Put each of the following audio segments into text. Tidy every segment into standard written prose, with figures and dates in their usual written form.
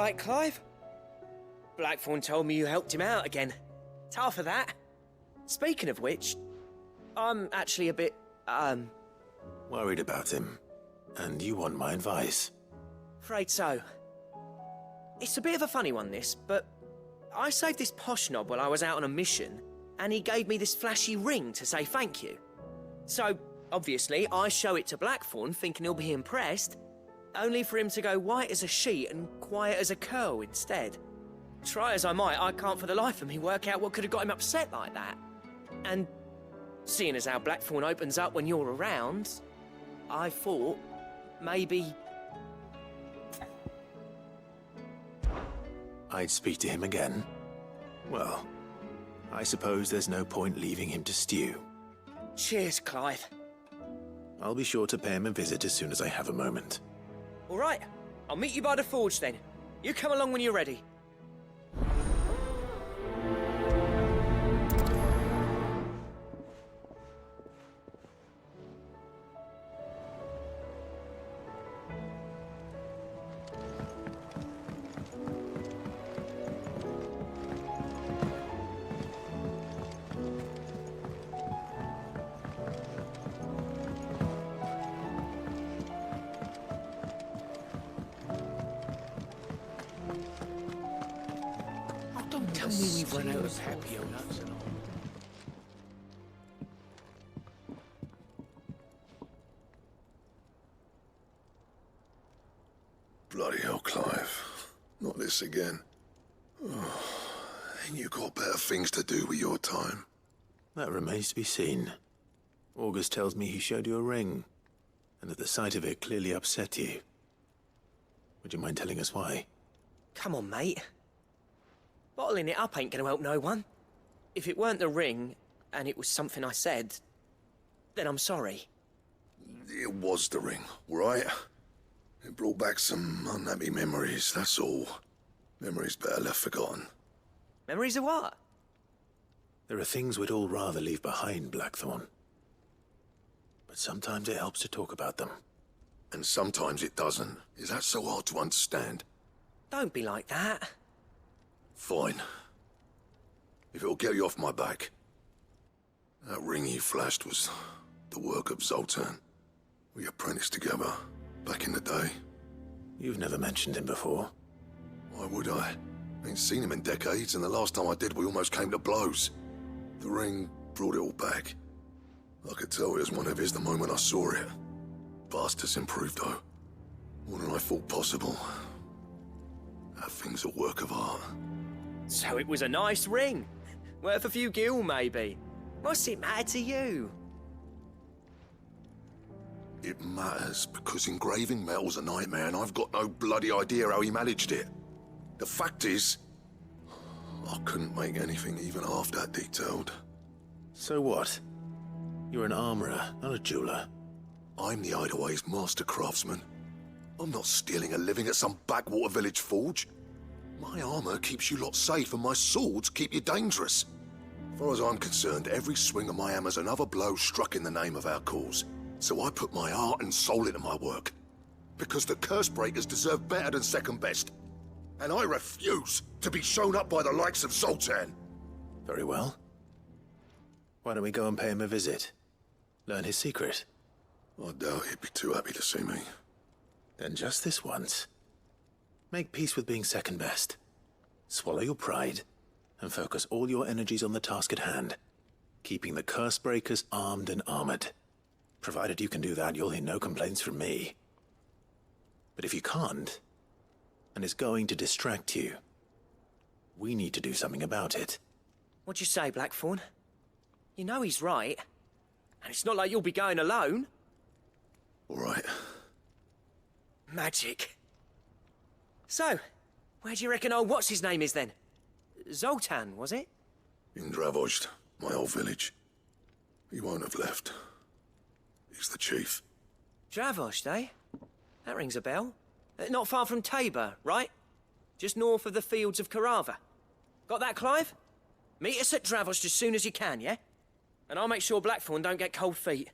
right, Clive. Blackthorn told me you helped him out again. Tough of that. Speaking of which, I'm actually a bit, worried about him. And you want my advice? Afraid so. It's a bit of a funny one, this, but I saved this posh knob while I was out on a mission, and he gave me this flashy ring to say thank you. So, obviously, I show it to Blackthorn, thinking he'll be impressed, only for him to go white as a sheet and quiet as a curl instead. Try as I might, I can't for the life of me work out what could have got him upset like that. And seeing as how Blackthorn opens up when you're around, I thought maybe... I'd speak to him again? Well, I suppose there's no point leaving him to stew. Cheers, Clive. I'll be sure to pay him a visit as soon as I have a moment. All right, I'll meet you by the forge then. You come along when you're ready. Don't tell me we've run out of happy nuts and all. Bloody hell, Clive. Not this again. Oh, ain't you got better things to do with your time? That remains to be seen. August tells me he showed you a ring, and that the sight of it clearly upset you. Would you mind telling us why? Come on, mate. Bottling it up ain't gonna help no one. If it weren't the ring, and it was something I said, then I'm sorry. It was the ring, right? It brought back some unhappy memories, that's all. Memories better left forgotten. Memories of what? There are things we'd all rather leave behind, Blackthorn. But sometimes it helps to talk about them. And sometimes it doesn't. Is that so hard to understand? Don't be like that. Fine. If it'll get you off my back. That ring you flashed was the work of Zoltan. We apprenticed together, back in the day. You've never mentioned him before. Why would I? Ain't seen him in decades, and the last time I did, we almost came to blows. The ring brought it all back. I could tell it was one of his the moment I saw it. Vast has improved, though. More than I thought possible. That thing's a work of art. So it was a nice ring. Worth a few gil, maybe. What's it matter to you? It matters because engraving metal's a nightmare and I've got no bloody idea how he managed it. The fact is, I couldn't make anything even half that detailed. So what? You're an armorer, not a jeweler. I'm the Hideaway's master craftsman. I'm not stealing a living at some backwater village forge. My armor keeps you lot safe and my swords keep you dangerous. As far as I'm concerned, every swing of my hammer's another blow struck in the name of our cause. So I put my heart and soul into my work. Because the curse breakers deserve better than second best. And I refuse to be shown up by the likes of Zoltan. Very well. Why don't we go and pay him a visit? Learn his secret. I doubt he'd be too happy to see me. Then just this once. Make peace with being second best. Swallow your pride, and focus all your energies on the task at hand. Keeping the curse breakers armed and armored. Provided you can do that, you'll hear no complaints from me. But if you can't, and it's going to distract you, we need to do something about it. What'd you say, Blackthorn? You know he's right. And it's not like you'll be going alone. All right. Magic. So, where do you reckon old what's-his-name is then? Zoltan, was it? In Dravozd, my old village. He won't have left. He's the chief. Dravozd, eh? That rings a bell. Not far from Tabor, right? Just north of the fields of Carava. Got that, Clive? Meet us at Dravozd as soon as you can, yeah? And I'll make sure Blackthorn don't get cold feet.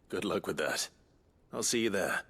Good luck with that. I'll see you there.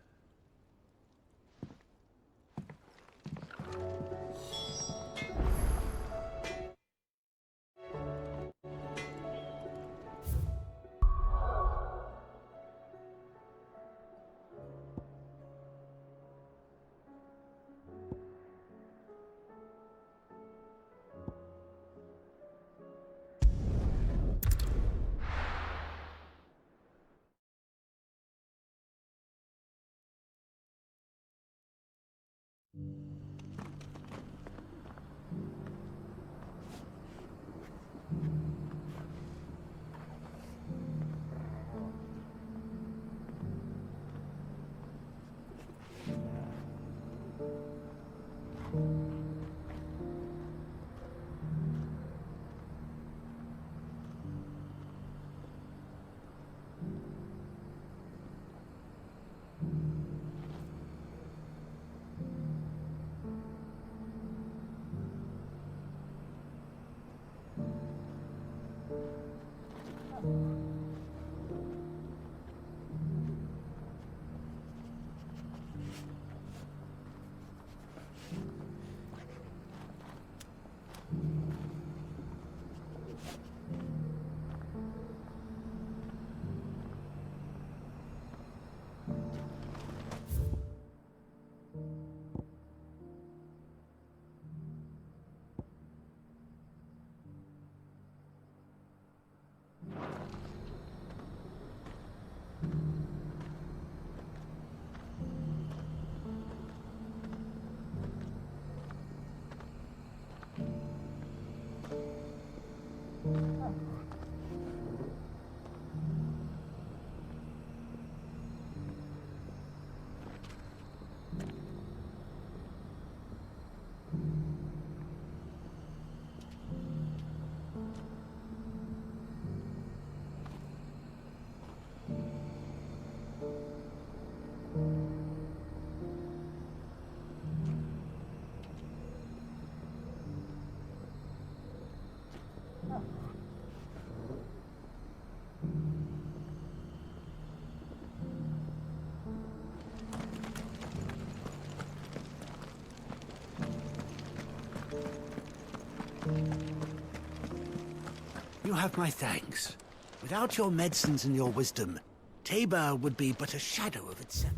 You have my thanks. Without your medicines and your wisdom, Tabor would be but a shadow of itself.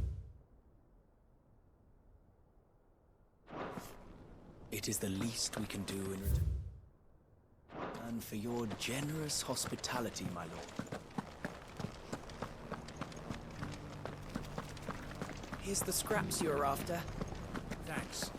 It is the least we can do in return for your generous hospitality, my lord. Here's the scraps you were after. Thanks.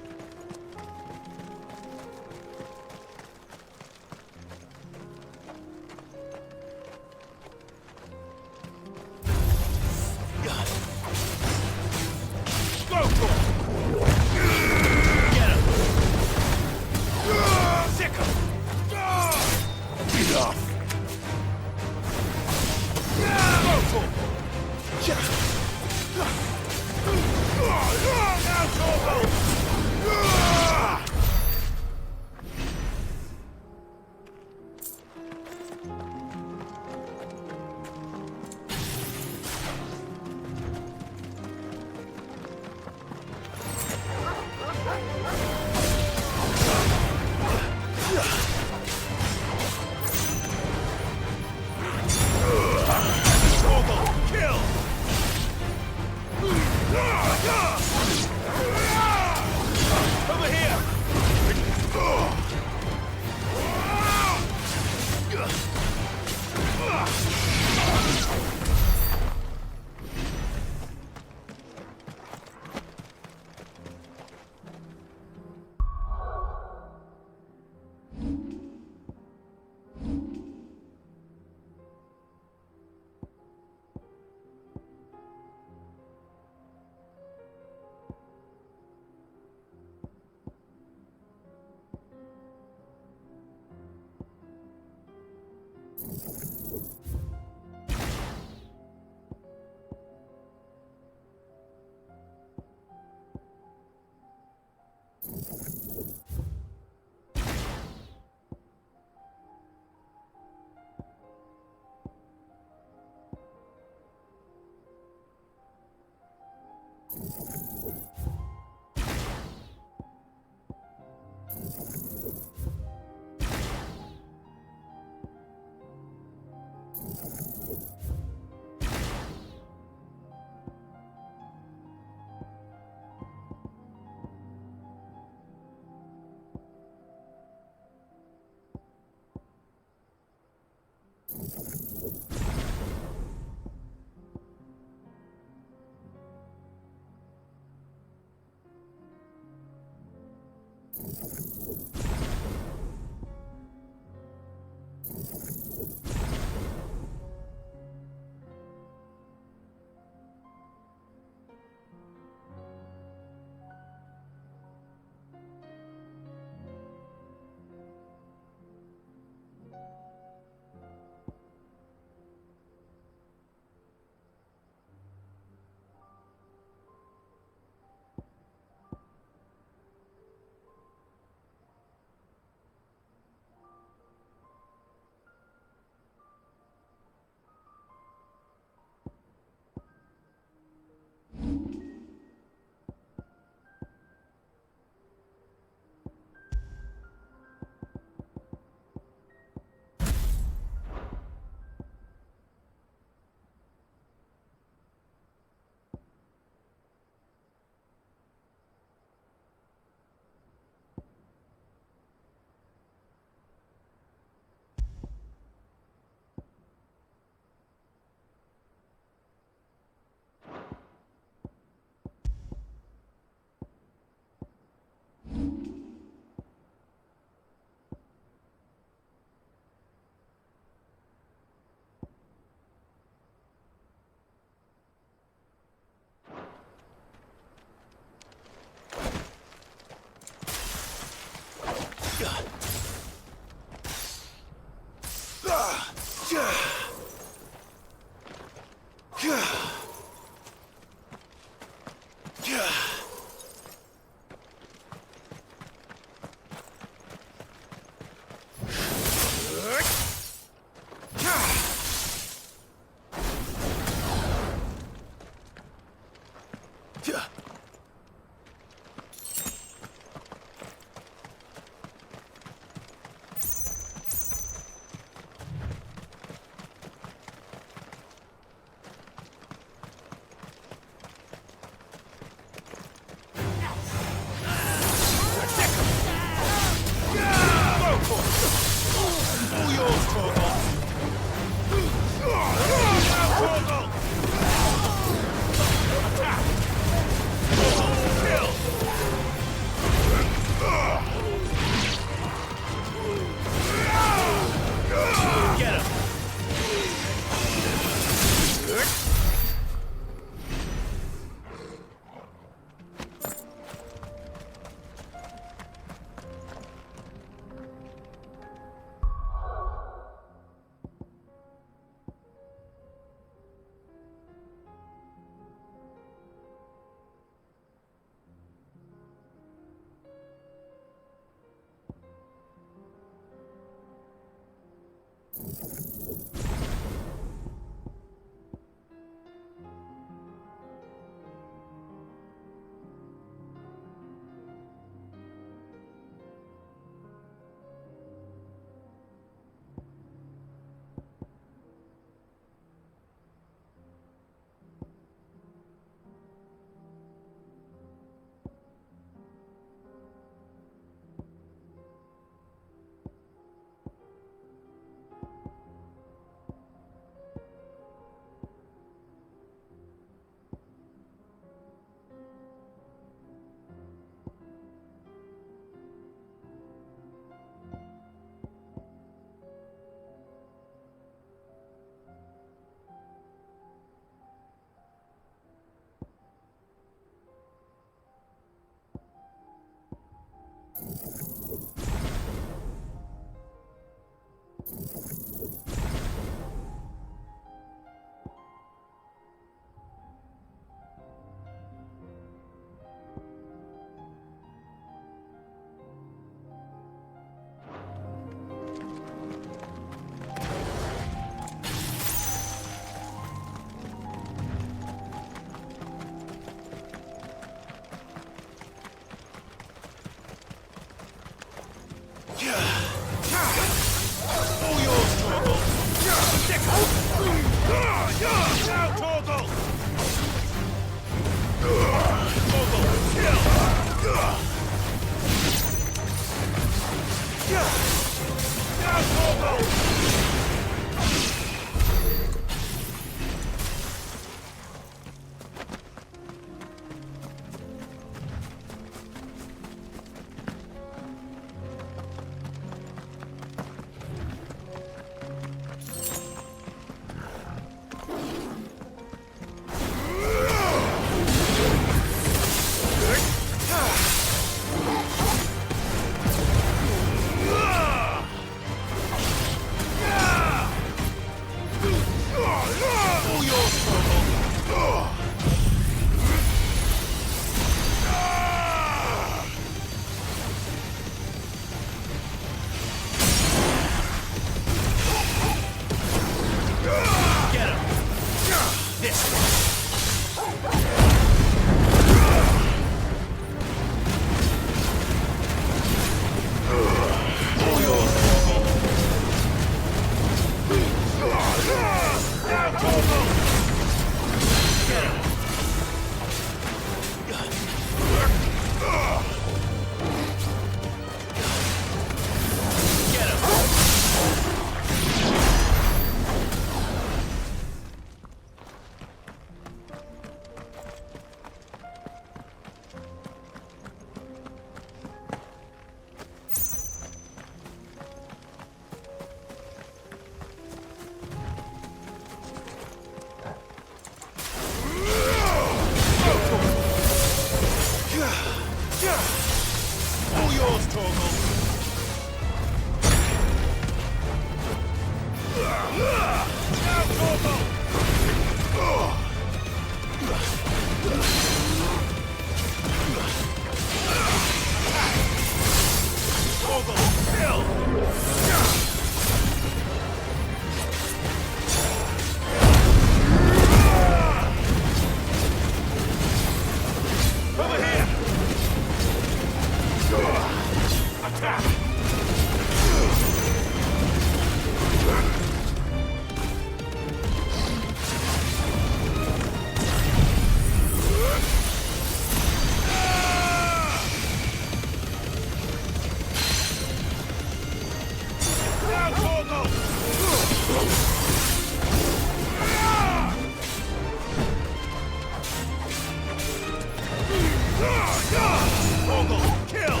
Torgal, kill!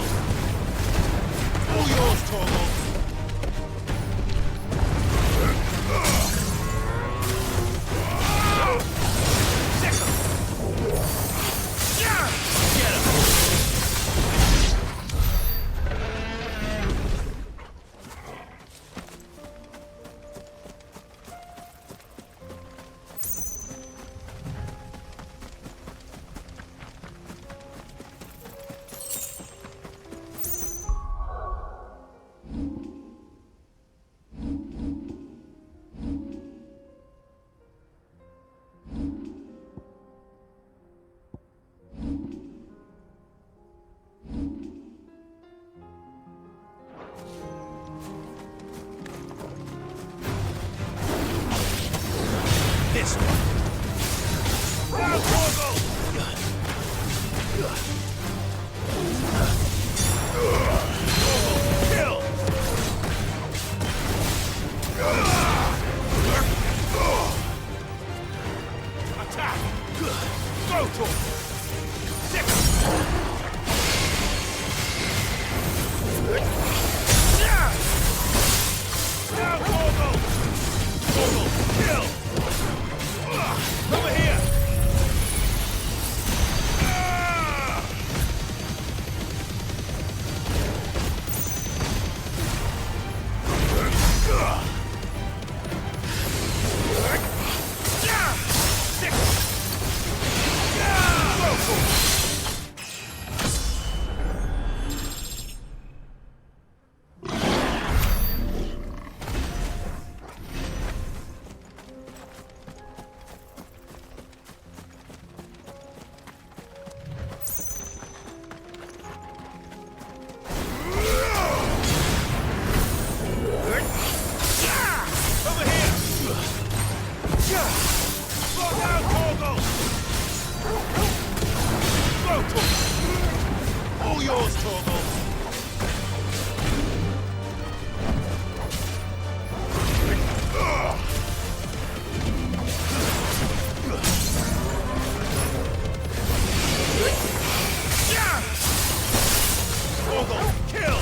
All yours, Torgal! This one. Now, Torgal! Kill! Attack! Go, Torgal! Now, Torgal! Torgal, kill! Over here! All yours, Torgal! Torgal, kill!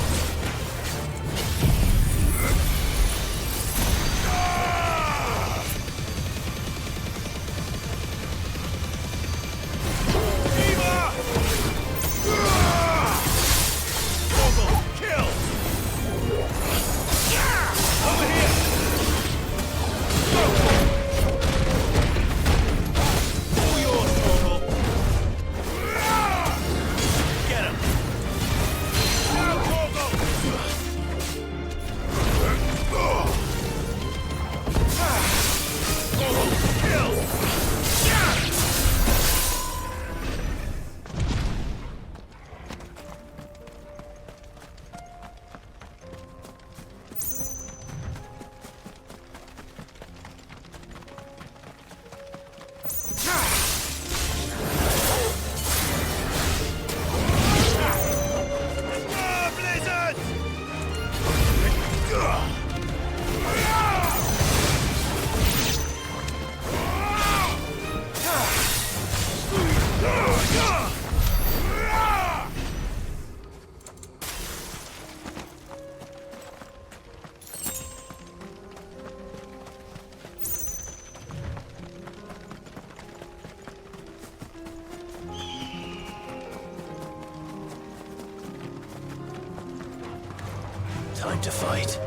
Time to fight.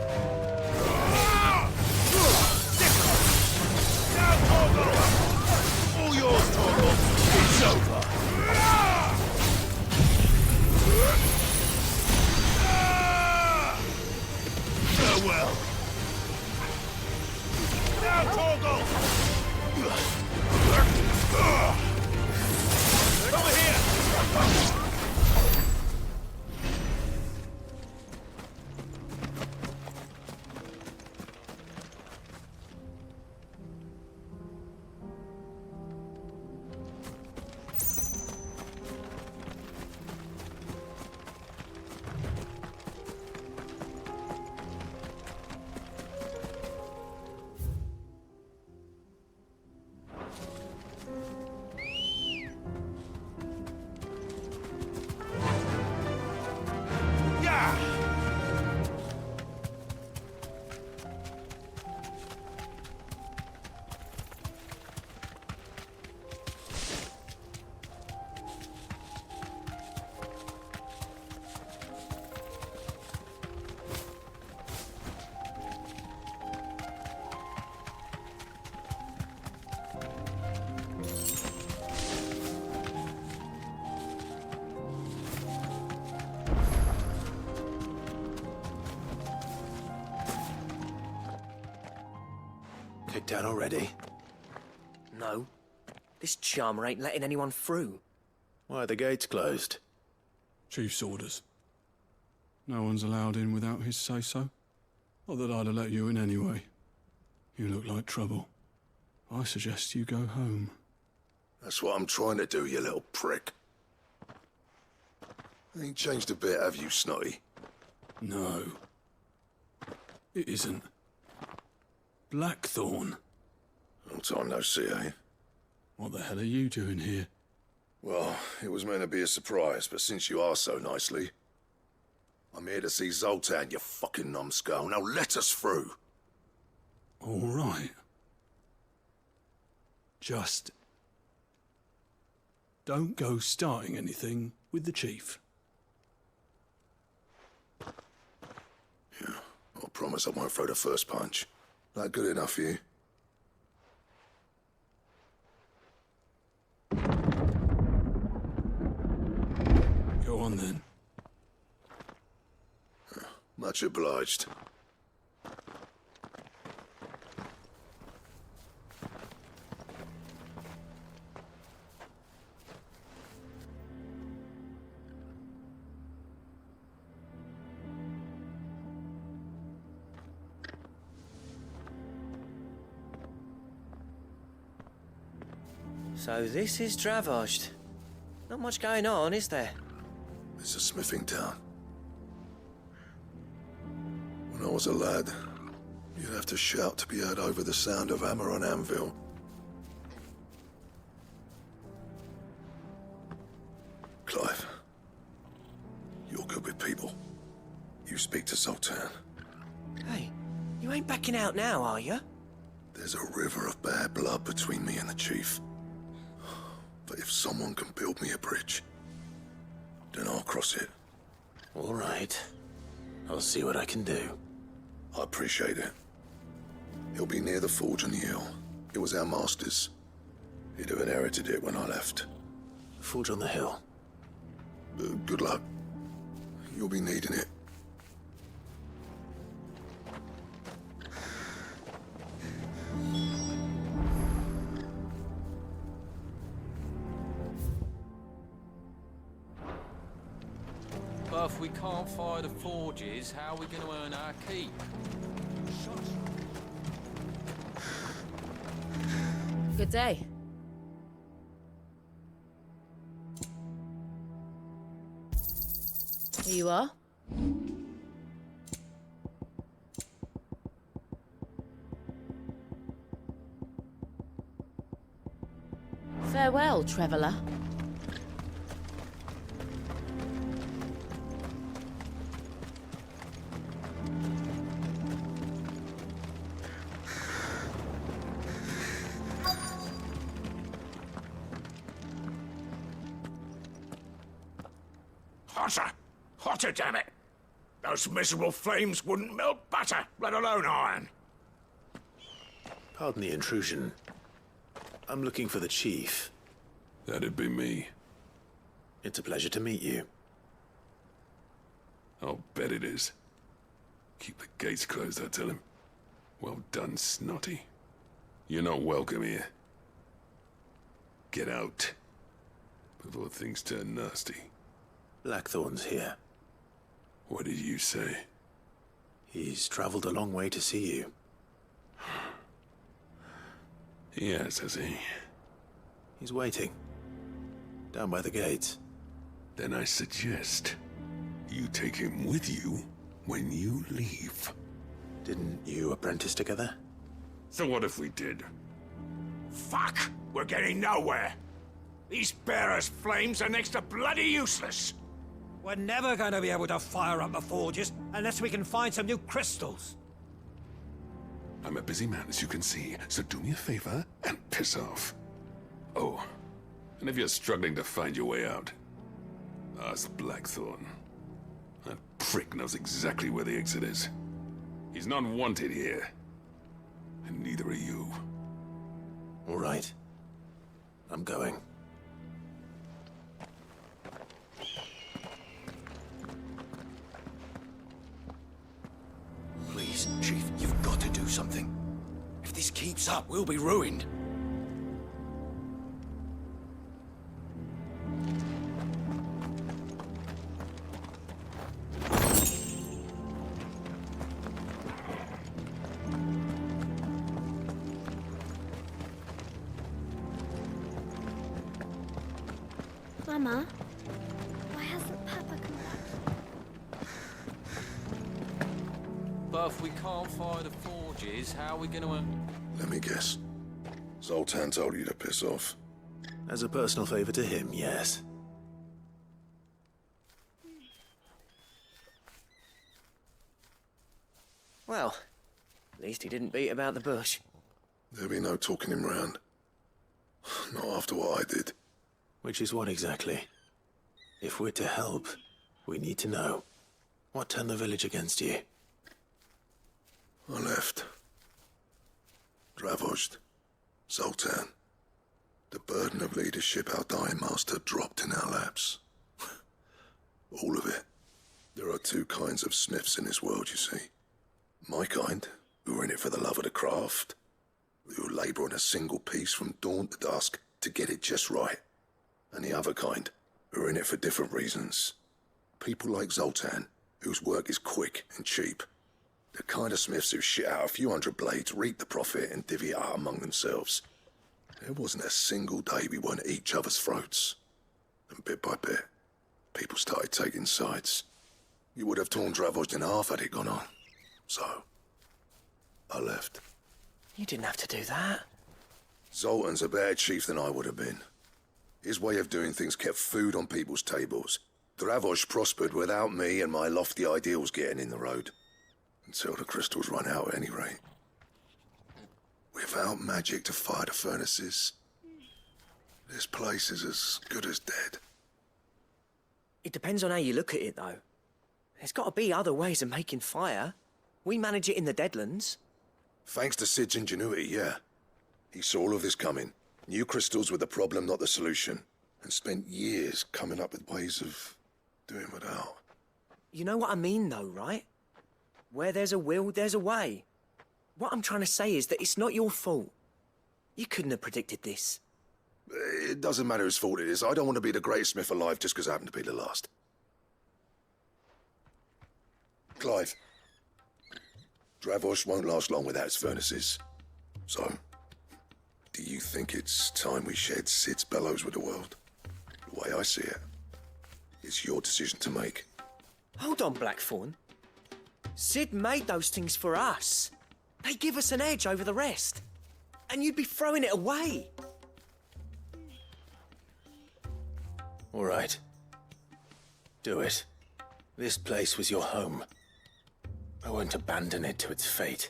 Now, Torgal! All yours, Torgal! It's over! Farewell! Now, Torgal! Over here! Kicked out already? No. This charmer ain't letting anyone through. Why are the gates closed? Chief's orders. No one's allowed in without his say-so. Not that I'd have let you in anyway. You look like trouble. I suggest you go home. That's what I'm trying to do, you little prick. Ain't changed a bit, have you, Snotty? No. It isn't. Blackthorn. Long time no see, eh? What the hell are you doing here? Well, it was meant to be a surprise, but since you asked so nicely, I'm here to see Zoltan, you fucking numbskull. Now let us through. All right. Just don't go starting anything with the chief. Yeah, I promise I won't throw the first punch. That good enough for you? Go on then. Much obliged. So this is Dravosht. Not much going on, is there? It's a smithing town. When I was a lad, you'd have to shout to be heard over the sound of hammer on anvil. Clive, you're good with people. You speak to Zoltan. Hey, you ain't backing out now, are you? There's a river of bad blood between me and the chief. But if someone can build me a bridge, then I'll cross it. All right. I'll see what I can do. I appreciate it. He'll be near the forge on the hill. It was our master's. He'd have inherited it when I left. Forge on the hill. Good luck. You'll be needing it. But if we can't fire the forges, how are we going to earn our keep? Good day. Here you are. Farewell, traveller. Hotter! Hotter, damn it! Those miserable flames wouldn't melt butter, let alone iron. Pardon the intrusion. I'm looking for the chief. That'd be me. It's a pleasure to meet you. I'll bet it is. Keep the gates closed, I tell him. Well done, Snotty. You're not welcome here. Get out. Before things turn nasty. Blackthorn's here. What did you say? He's traveled a long way to see you. Yes, has he? He's waiting. Down by the gates. Then I suggest you take him with you when you leave. Didn't you apprentice together? So what if we did? Fuck! We're getting nowhere! These bearers' flames are next to bloody useless! We're never going to be able to fire up the forges unless we can find some new crystals. I'm a busy man, as you can see, so do me a favor and piss off. Oh, and if you're struggling to find your way out, ask Blackthorn. That prick knows exactly where the exit is. He's not wanted here. And neither are you. All right. I'm going. Please, Chief, you've got to do something. If this keeps up, we'll be ruined. Mama, why hasn't Papa come back? But if we can't fire the forges, how are we going to... Let me guess. Zoltan told you to piss off. As a personal favor to him, yes. Well, at least he didn't beat about the bush. There'll be no talking him round. Not after what I did. Which is what exactly? If we're to help, we need to know. What turned the village against you? I left. Dravozd. Zoltan. The burden of leadership our dying master dropped in our laps. All of it. There are two kinds of smiths in this world, you see. My kind, who are in it for the love of the craft, who labour on a single piece from dawn to dusk to get it just right. And the other kind, who are in it for different reasons. People like Zoltan, whose work is quick and cheap. The kind of smiths who shit out a few hundred blades, reap the profit, and divvy it out among themselves. There wasn't a single day we weren't at each other's throats. And bit by bit, people started taking sides. You would have torn Dravozd in half had it gone on. So, I left. You didn't have to do that. Zoltan's a better chief than I would have been. His way of doing things kept food on people's tables. Dravozd prospered without me and my lofty ideals getting in the road. Until the crystals run out at any rate. Without magic to fire the furnaces, this place is as good as dead. It depends on how you look at it, though. There's got to be other ways of making fire. We manage it in the Deadlands. Thanks to Sid's ingenuity, yeah. He saw all of this coming. Knew crystals were the problem, not the solution. And spent years coming up with ways of doing without. You know what I mean, though, right? Where there's a will, there's a way. What I'm trying to say is that it's not your fault. You couldn't have predicted this. It doesn't matter whose fault it is. I don't want to be the greatest smith alive just because I happen to be the last. Clive. Dravozd won't last long without its furnaces. So, do you think it's time we shared Sid's bellows with the world? The way I see it, it's your decision to make. Hold on, Blackthorn. Sid made those things for us. They give us an edge over the rest. And you'd be throwing it away. All right. Do it. This place was your home. I won't abandon it to its fate.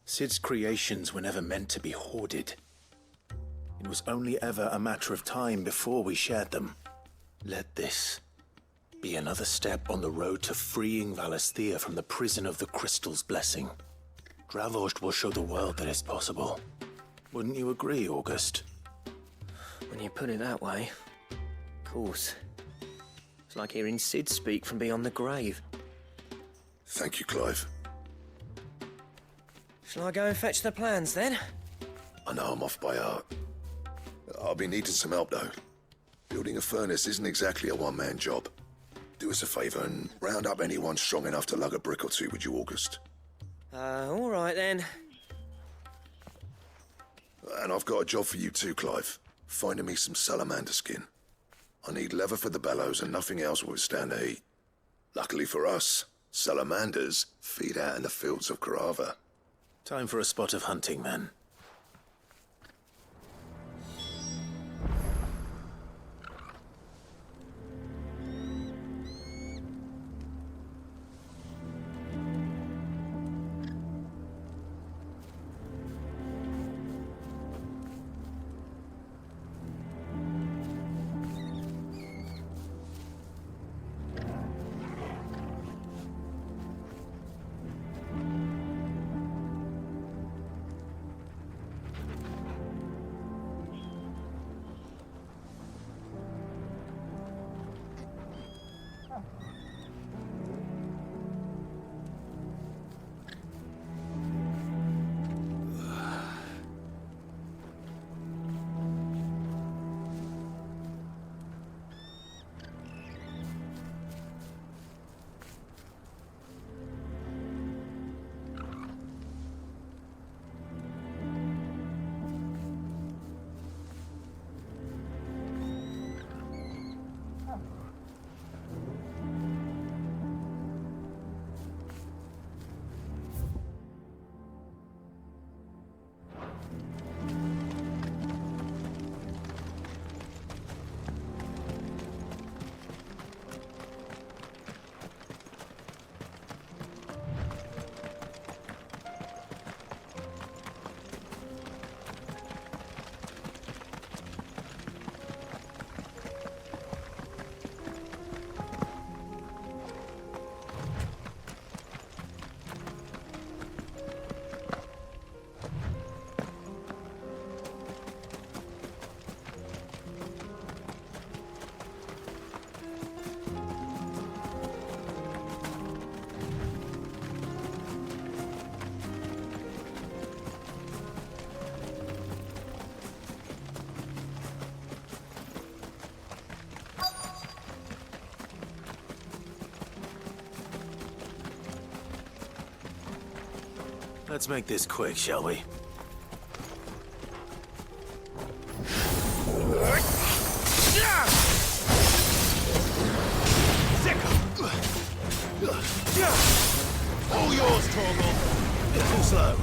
Sid's creations were never meant to be hoarded. It was only ever a matter of time before we shared them. Let this be another step on the road to freeing Valisthea from the prison of the Crystal's blessing. Dravozd will show the world that it's possible. Wouldn't you agree, August? When you put it that way, of course. It's like hearing Sid speak from beyond the grave. Thank you, Clive. Shall I go and fetch the plans, then? I know I'm off by heart. I'll be needing some help, though. Building a furnace isn't exactly a one-man job. Do us a favour and round up anyone strong enough to lug a brick or two, would you, August? All right, then. And I've got a job for you too, Clive. Finding me some salamander skin. I need leather for the bellows and nothing else will withstand the heat. Luckily for us, salamanders feed out in the fields of Karava. Time for a spot of hunting, then. Let's make this quick, shall we? All yours, Torgal. Too slow.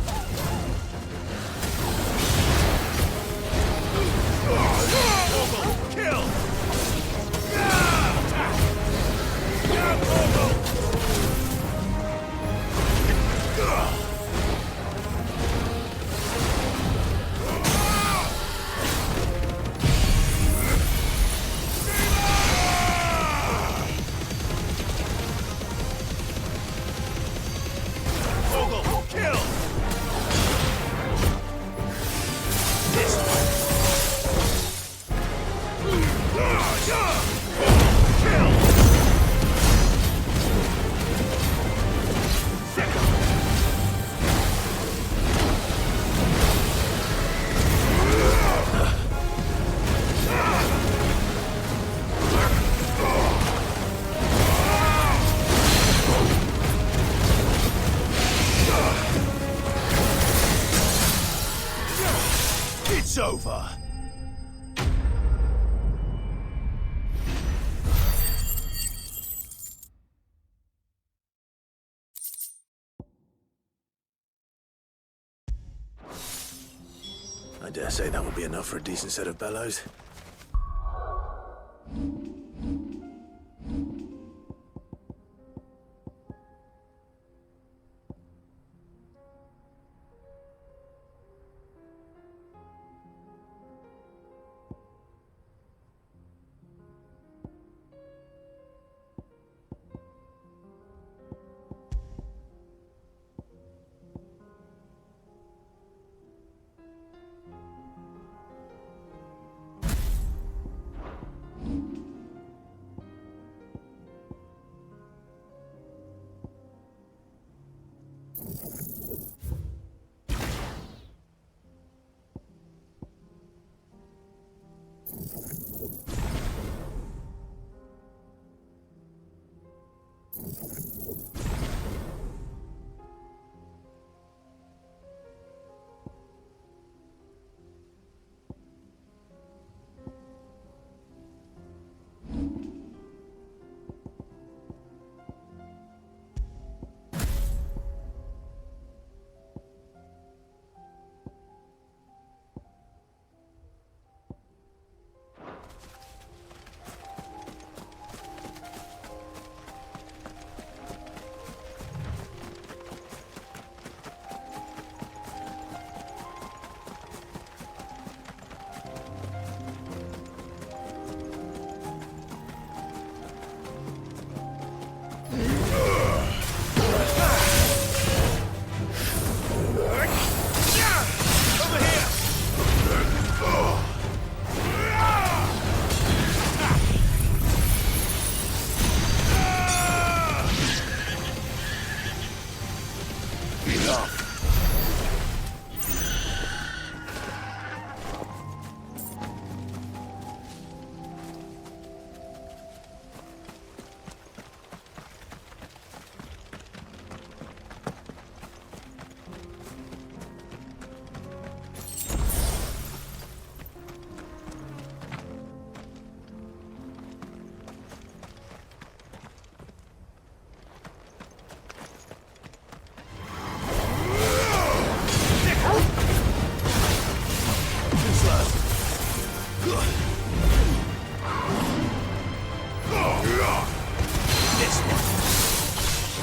Torgal, kill! Attack! Torgal! It's over. I dare say that will be enough for a decent set of bellows.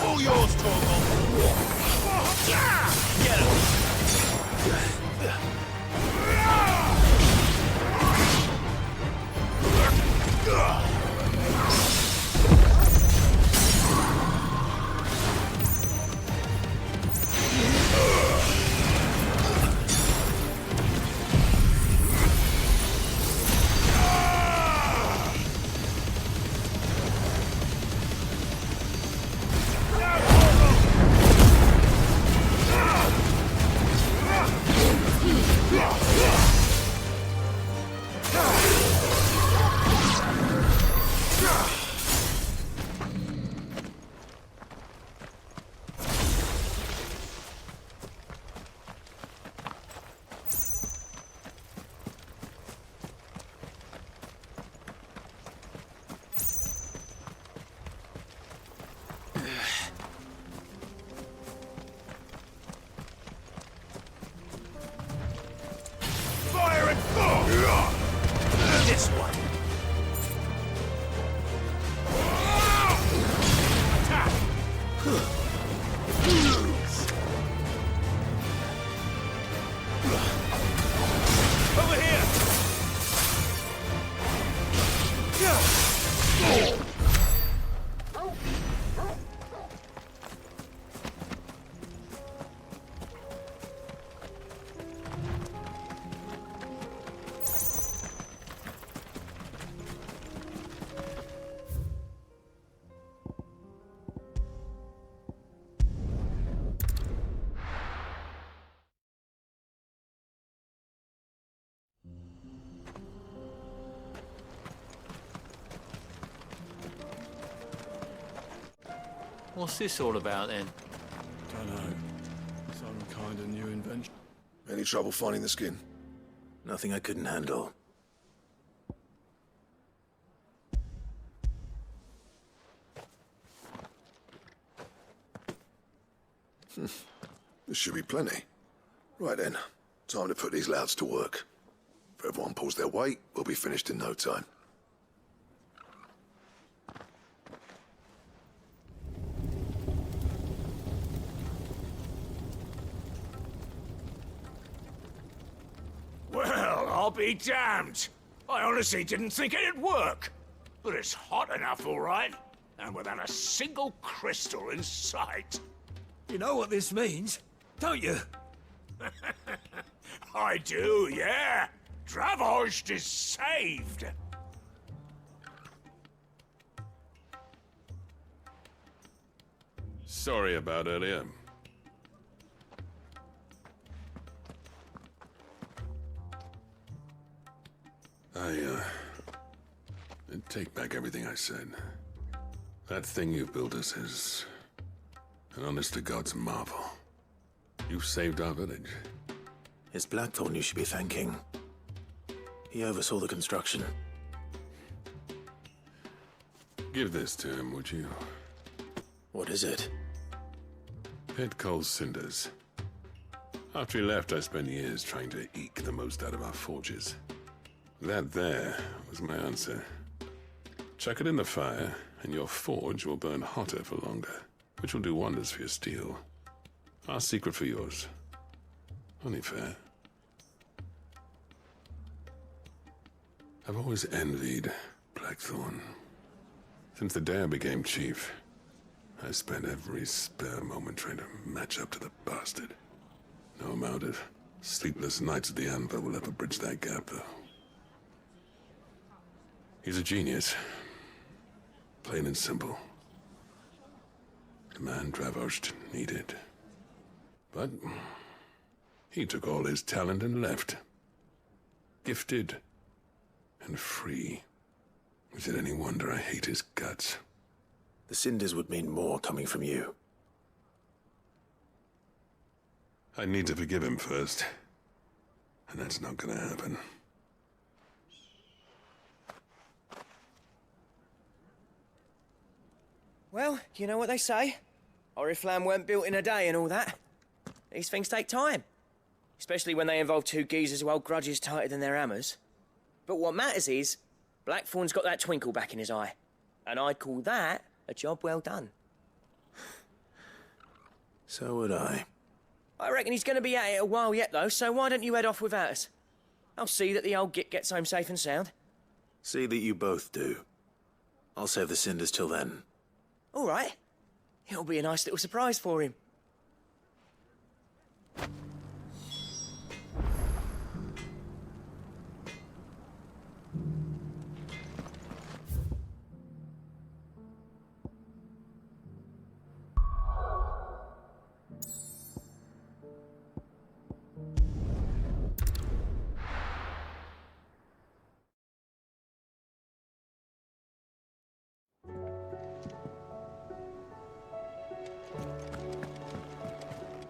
All yours, Torgal. Get him. What's this all about then? Dunno. Some kind of new invention. Any trouble finding the skin? Nothing I couldn't handle. This should be plenty. Right then, time to put these louds to work. If everyone pulls their weight, we'll be finished in no time. Well, I'll be damned. I honestly didn't think it'd work. But it's hot enough, all right. And without a single crystal in sight. You know what this means, don't you? I do, yeah. Dravost is saved. Sorry about earlier. I take back everything I said. That thing you built us is an honest-to-God's marvel. You've saved our village. It's Blackthorn you should be thanking. He oversaw the construction. Give this to him, would you? What is it? Pit Cole's cinders. After he left, I spent years trying to eke the most out of our forges. That there was my answer. Chuck it in the fire, and your forge will burn hotter for longer, which will do wonders for your steel. Our secret for yours. Only fair. I've always envied Blackthorn. Since the day I became chief, I spent every spare moment trying to match up to the bastard. No amount of sleepless nights at the anvil will ever bridge that gap, though. He's a genius. Plain and simple. The man Dravost needed. But he took all his talent and left. Gifted and free. Is it any wonder I hate his guts? The cinders would mean more coming from you. I need to forgive him first. And that's not gonna happen. Well, you know what they say. Oriflamme weren't built in a day and all that. These things take time. Especially when they involve two geezers who hold grudges tighter than their hammers. But what matters is, Blackthorn's got that twinkle back in his eye. And I'd call that a job well done. So would I. I reckon he's going to be at it a while yet, though, so why don't you head off without us? I'll see that the old git gets home safe and sound. See that you both do. I'll save the cinders till then. All right. It'll be a nice little surprise for him.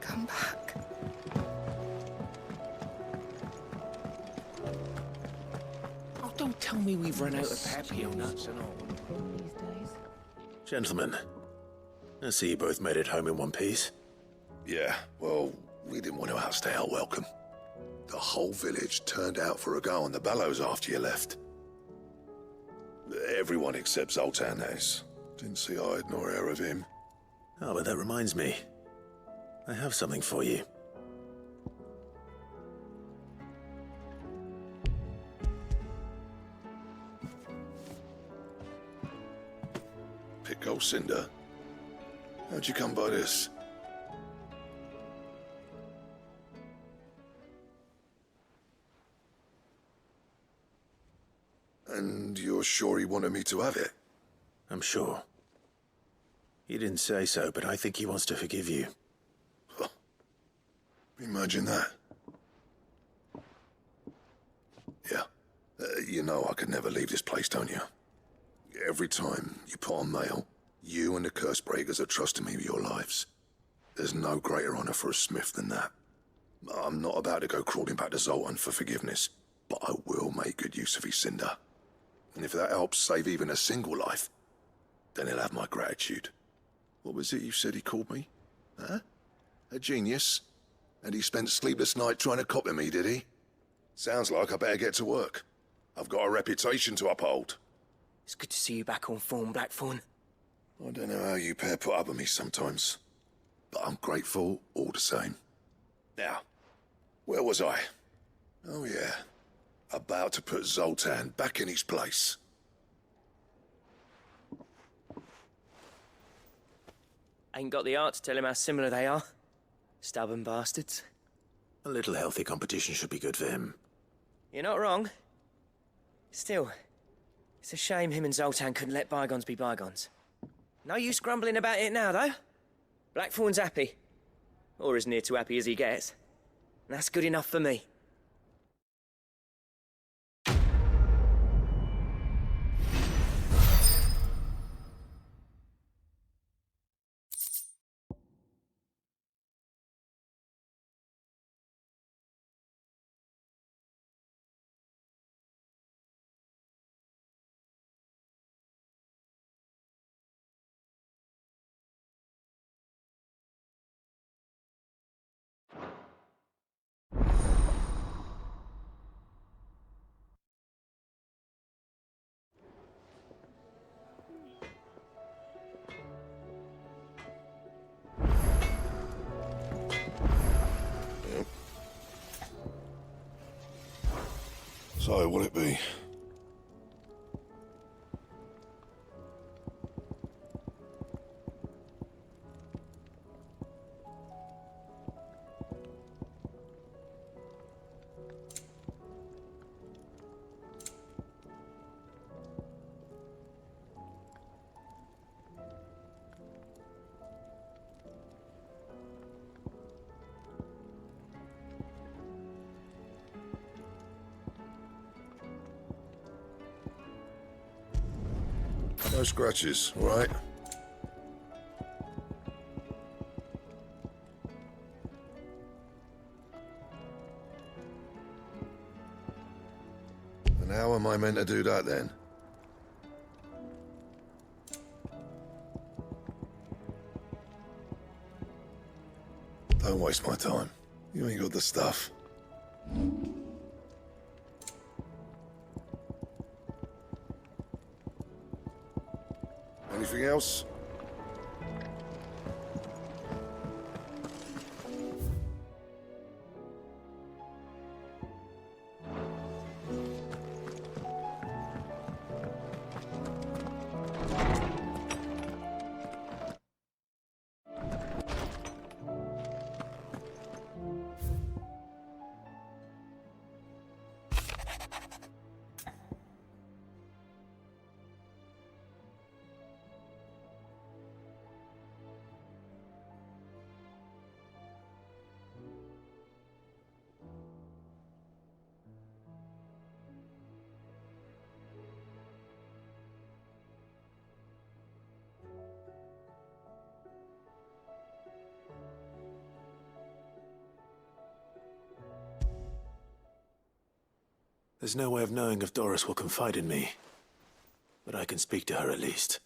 Come back. Oh, don't tell me we've run out of papio nuts and all. Gentlemen, I see you both made it home in one piece. Yeah, well, we didn't want to outstay our welcome. The whole village turned out for a go on the bellows after you left. Everyone except Zoltan, that is. Didn't see hide nor hair of him. Oh, but that reminds me. I have something for you. Pico Cinder. How'd you come by this? And you're sure he wanted me to have it? I'm sure. He didn't say so, but I think he wants to forgive you. Huh. Imagine that. Yeah. You know I could never leave this place, don't you? Every time you put on mail, You and the Cursebreakers are trusting me with your lives. There's no greater honor for a Smith than that. I'm not about to go crawling back to Zoltan for forgiveness, but I will make good use of his cinder. And if that helps save even a single life, then he'll have my gratitude. What was it you said he called me? Huh? A genius? And he spent sleepless night trying to copy me, did he? Sounds like I better get to work. I've got a reputation to uphold. It's good to see you back on form, Blackthorn. I don't know how you pair put up with me sometimes, but I'm grateful all the same. Now, where was I? Oh yeah, about to put Zoltan back in his place. Ain't got the art to tell him how similar they are. Stubborn bastards. A little healthy competition should be good for him. You're not wrong. Still, it's a shame him and Zoltan couldn't let bygones be bygones. No use grumbling about it now, though. Blackthorn's happy. Or as near to happy as he gets. And that's good enough for me. So, what'll it be? No scratches, all right? And how am I meant to do that then? Don't waste my time. You ain't got the stuff. Anything else? There's no way of knowing if Doris will confide in me, but I can speak to her at least.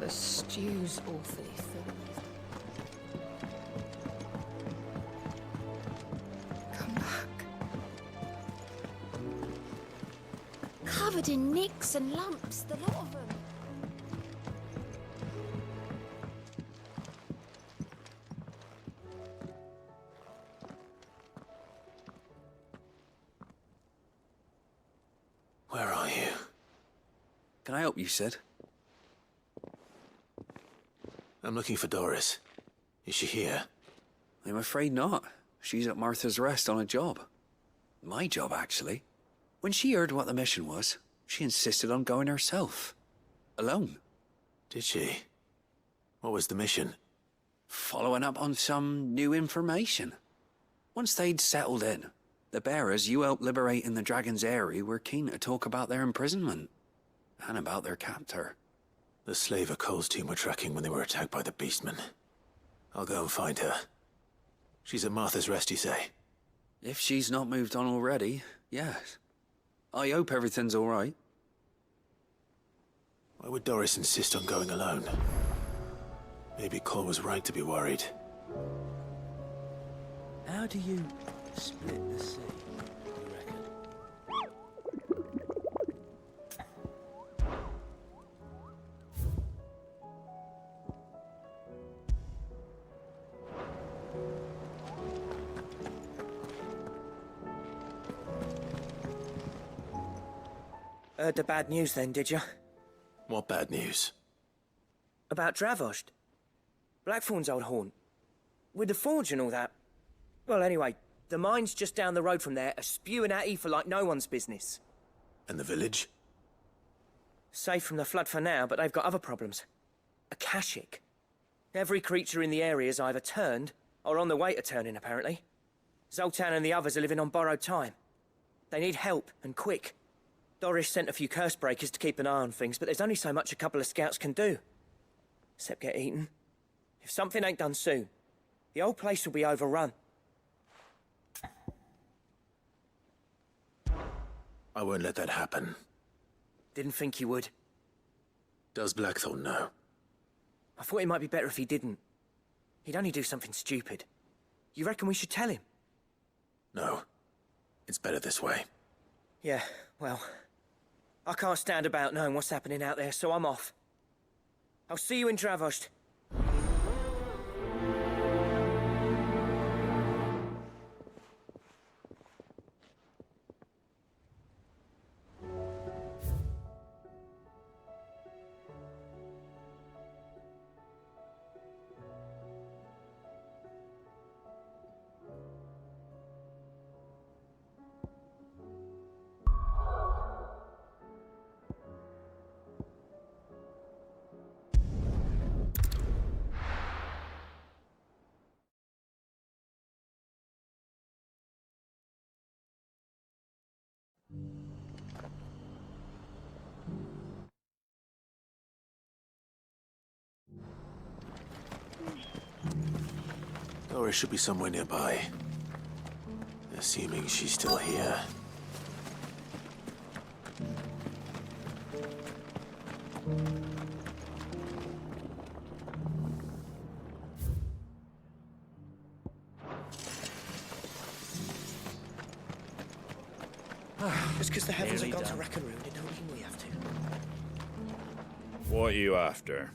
The stew's awfully thin. Come back. Covered in nicks and lumps, the lot of them. Where are you? Can I help you, Sid? I'm looking for Doris. Is she here? I'm afraid not. She's at Martha's Rest on a job. My job, actually. When she heard what the mission was, she insisted on going herself. Alone. Did she? What was the mission? Following up on some new information. Once they'd settled in, the bearers you helped liberate in the Dragon's Eyrie were keen to talk about their imprisonment. And about their captor. The slaver Cole's team were tracking when they were attacked by the Beastmen. I'll go and find her. She's at Martha's Rest, you say? If she's not moved on already, yes. I hope everything's all right. Why would Doris insist on going alone? Maybe Cole was right to be worried. How do you split the sea, you reckon? Heard the bad news then, did you? What bad news? About Dravost. Blackthorn's old haunt. With the forge and all that. Well, anyway, the mines just down the road from there are spewing out ether like no one's business. And the village? Safe from the flood for now, but they've got other problems. Akashic. Every creature in the area's either turned, or on the way to turning, apparently. Zoltan and the others are living on borrowed time. They need help, and quick. Doris sent a few curse breakers to keep an eye on things, but there's only so much a couple of scouts can do. Except get eaten. If something ain't done soon, the whole place will be overrun. I won't let that happen. Didn't think you would. Does Blackthorn know? I thought it might be better if he didn't. He'd only do something stupid. You reckon we should tell him? No. It's better this way. Yeah, well, I can't stand about knowing what's happening out there, so I'm off. I'll see you in Dravost. Doris should be somewhere nearby. Assuming she's still here. Just because the heavens have gone to rack and ruin, it don't mean we have to. What are you after?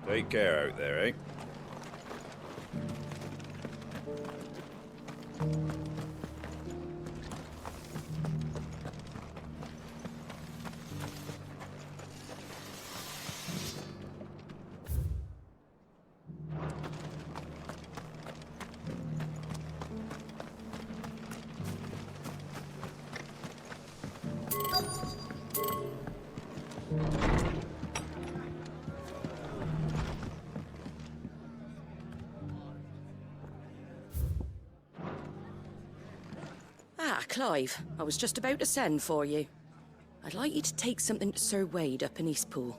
Take care out there, eh? Ah, Clive, I was just about to send for you. I'd like you to take something to Sir Wade up in Eastpool.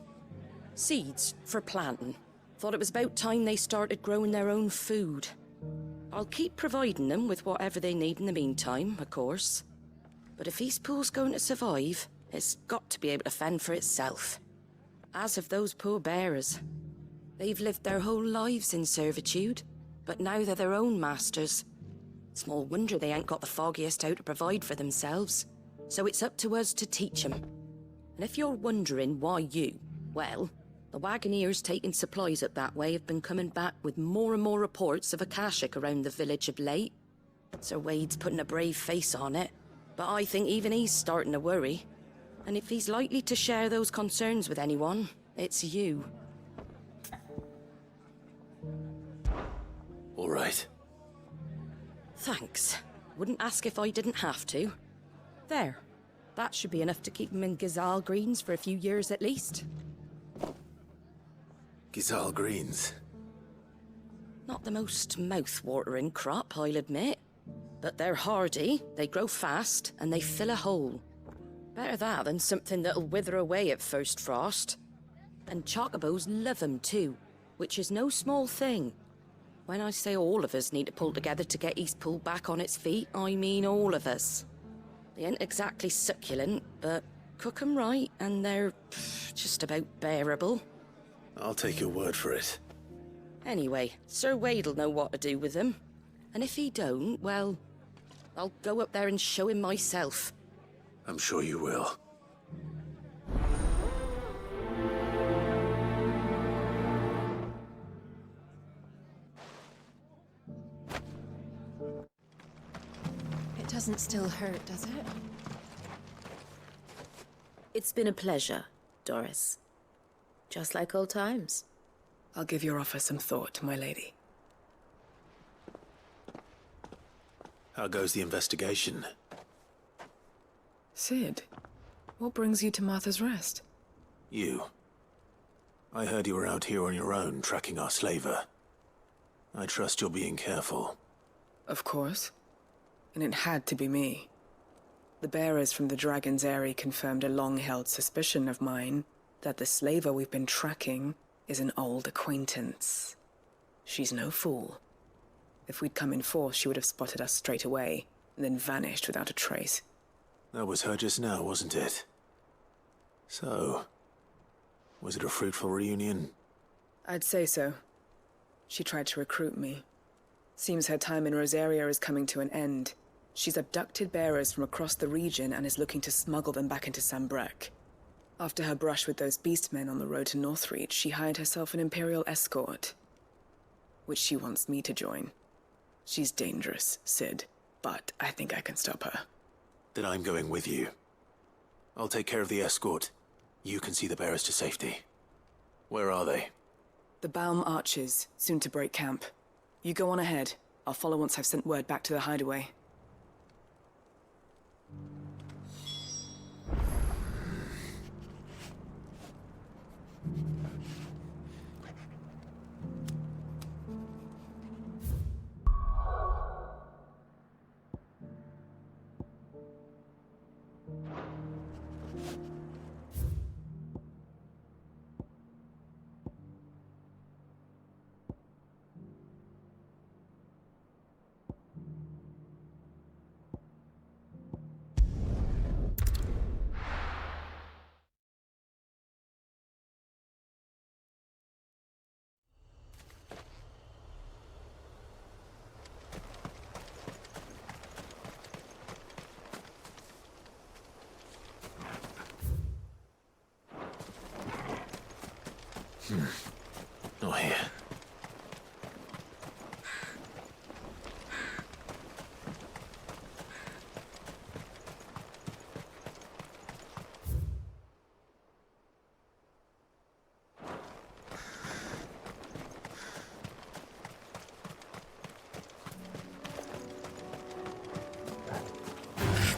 Seeds for planting. Thought it was about time they started growing their own food. I'll keep providing them with whatever they need in the meantime, of course. But if Eastpool's going to survive, it's got to be able to fend for itself. As of those poor bearers. They've lived their whole lives in servitude, but now they're their own masters. Small wonder they ain't got the foggiest how to provide for themselves. So it's up to us to teach them. And if you're wondering why you, well, the Wagoneers taking supplies up that way have been coming back with more and more reports of Akashic around the village of late. Sir Wade's putting a brave face on it, but I think even he's starting to worry. And if he's likely to share those concerns with anyone, it's you. All right. Thanks. Wouldn't ask if I didn't have to. There. That should be enough to keep him in Gazal Greens for a few years at least. Gazal Greens. Not the most mouth-watering crop, I'll admit. But they're hardy, they grow fast, and they fill a hole. Better that than something that'll wither away at first frost. And chocobos love them too, which is no small thing. When I say all of us need to pull together to get Eastpool back on its feet, I mean all of us. They ain't exactly succulent, but cook 'em right, and they're just about bearable. I'll take your word for it. Anyway, Sir Wade'll know what to do with them. And if he don't, well, I'll go up there and show him myself. I'm sure you will. It doesn't still hurt, does it? It's been a pleasure, Doris. Just like old times. I'll give your offer some thought, my lady. How goes the investigation? Sid, what brings you to Martha's Rest? You. I heard you were out here on your own, tracking our slaver. I trust you're being careful. Of course. And it had to be me. The bearers from the Dragon's Eyrie confirmed a long-held suspicion of mine that the slaver we've been tracking is an old acquaintance. She's no fool. If we'd come in force, she would have spotted us straight away, and then vanished without a trace. That was her just now, wasn't it? So, was it a fruitful reunion? I'd say so. She tried to recruit me. Seems her time in Rosaria is coming to an end. She's abducted bearers from across the region and is looking to smuggle them back into Sambrec. After her brush with those beastmen on the road to Northreach, she hired herself an Imperial escort, which she wants me to join. She's dangerous, Sid, but I think I can stop her. Then I'm going with you. I'll take care of the escort. You can see the bearers to safety. Where are they? The Baum Archers, soon to break camp. You go on ahead. I'll follow once I've sent word back to the hideaway. Not here.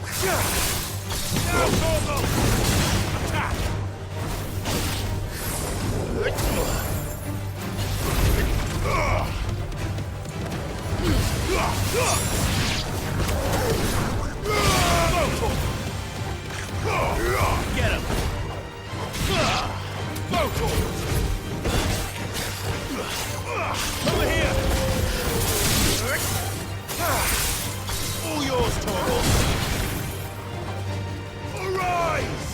Attack! Get him! Over here! All yours, Torgal! Arise!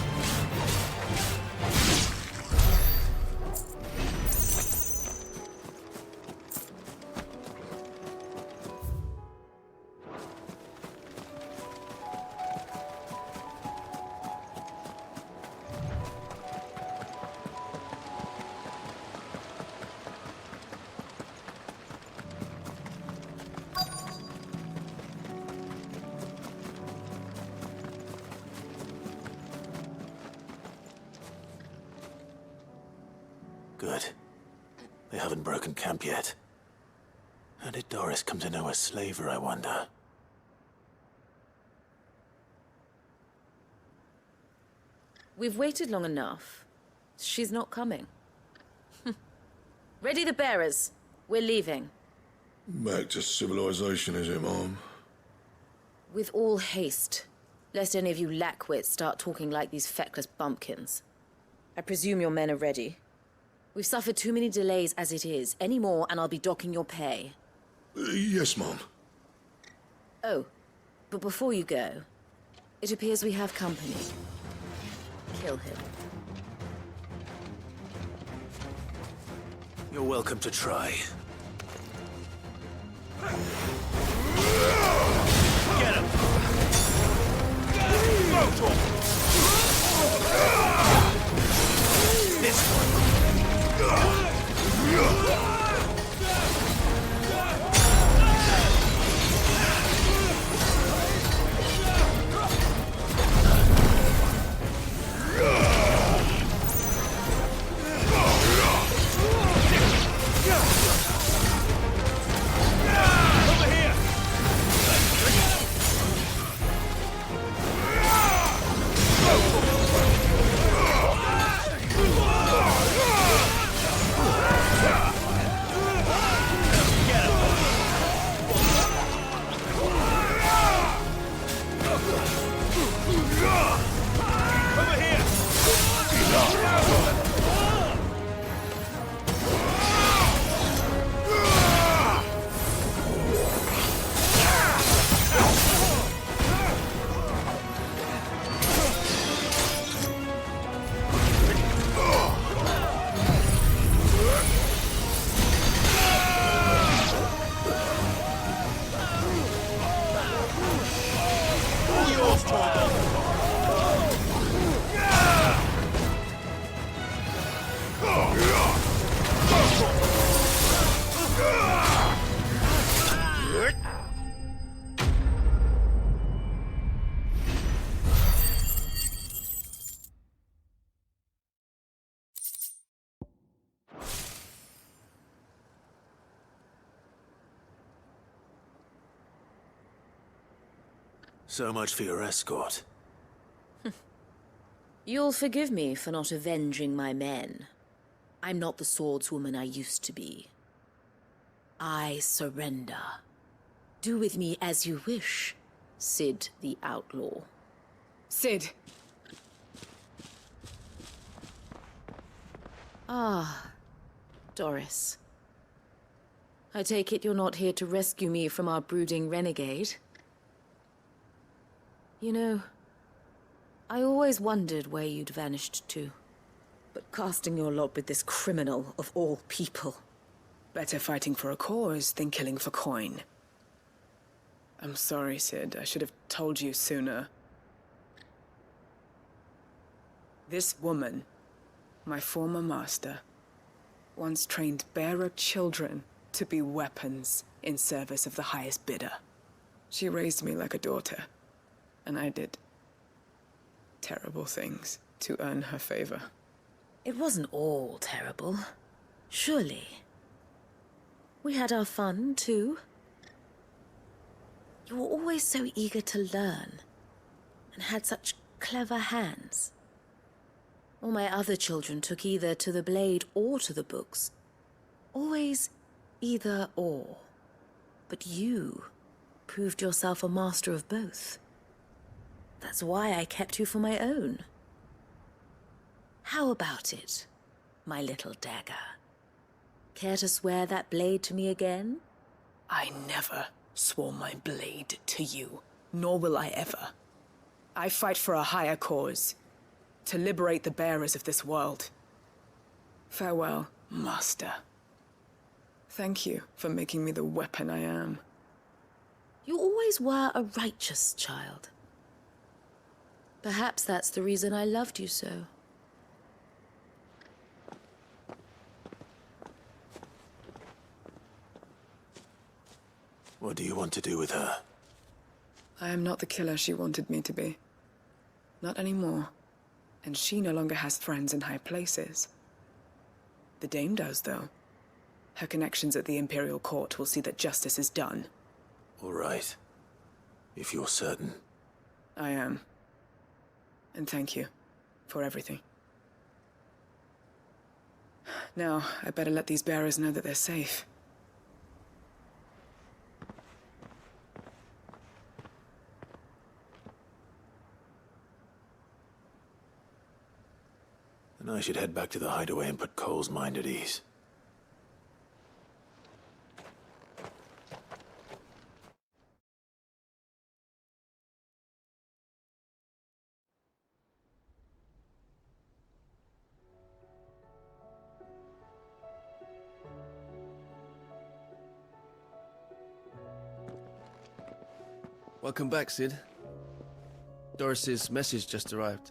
Good. They haven't broken camp yet. How did Doris come to know a slaver, I wonder? We've waited long enough. She's not coming. Ready the bearers. We're leaving. Back to civilization, is it, Mom? With all haste, lest any of you lackwits start talking like these feckless bumpkins. I presume your men are ready. We've suffered too many delays as it is. Any more and I'll be docking your pay. Yes, Mom. Oh, but before you go, it appears we have company. Kill him. You're welcome to try. Get him! This one! So much for your escort. You'll forgive me for not avenging my men. I'm not the swordswoman I used to be. I surrender. Do with me as you wish, Sid the Outlaw. Sid! Ah, Doris. I take it you're not here to rescue me from our brooding renegade? You know, I always wondered where you'd vanished to. But casting your lot with this criminal of all people. Better fighting for a cause than killing for coin. I'm sorry, Sid. I should have told you sooner. This woman, my former master, once trained bearer children to be weapons in service of the highest bidder. She raised me like a daughter, and I did terrible things to earn her favor. It wasn't all terrible, surely. We had our fun, too. You were always so eager to learn, and had such clever hands. All my other children took either to the blade or to the books. Always either or. But you proved yourself a master of both. That's why I kept you for my own. How about it, my little dagger? Care to swear that blade to me again? I never swore my blade to you, nor will I ever. I fight for a higher cause, to liberate the bearers of this world. Farewell, Master. Thank you for making me the weapon I am. You always were a righteous child. Perhaps that's the reason I loved you so. What do you want to do with her? I am not the killer she wanted me to be. Not anymore. And she no longer has friends in high places. The Dame does, though. Her connections at the Imperial Court will see that justice is done. All right. If you're certain. I am. And thank you for everything. Now, I better let these bearers know that they're safe. Then I should head back to the hideaway and put Cole's mind at ease. Welcome back, Sid. Doris's message just arrived.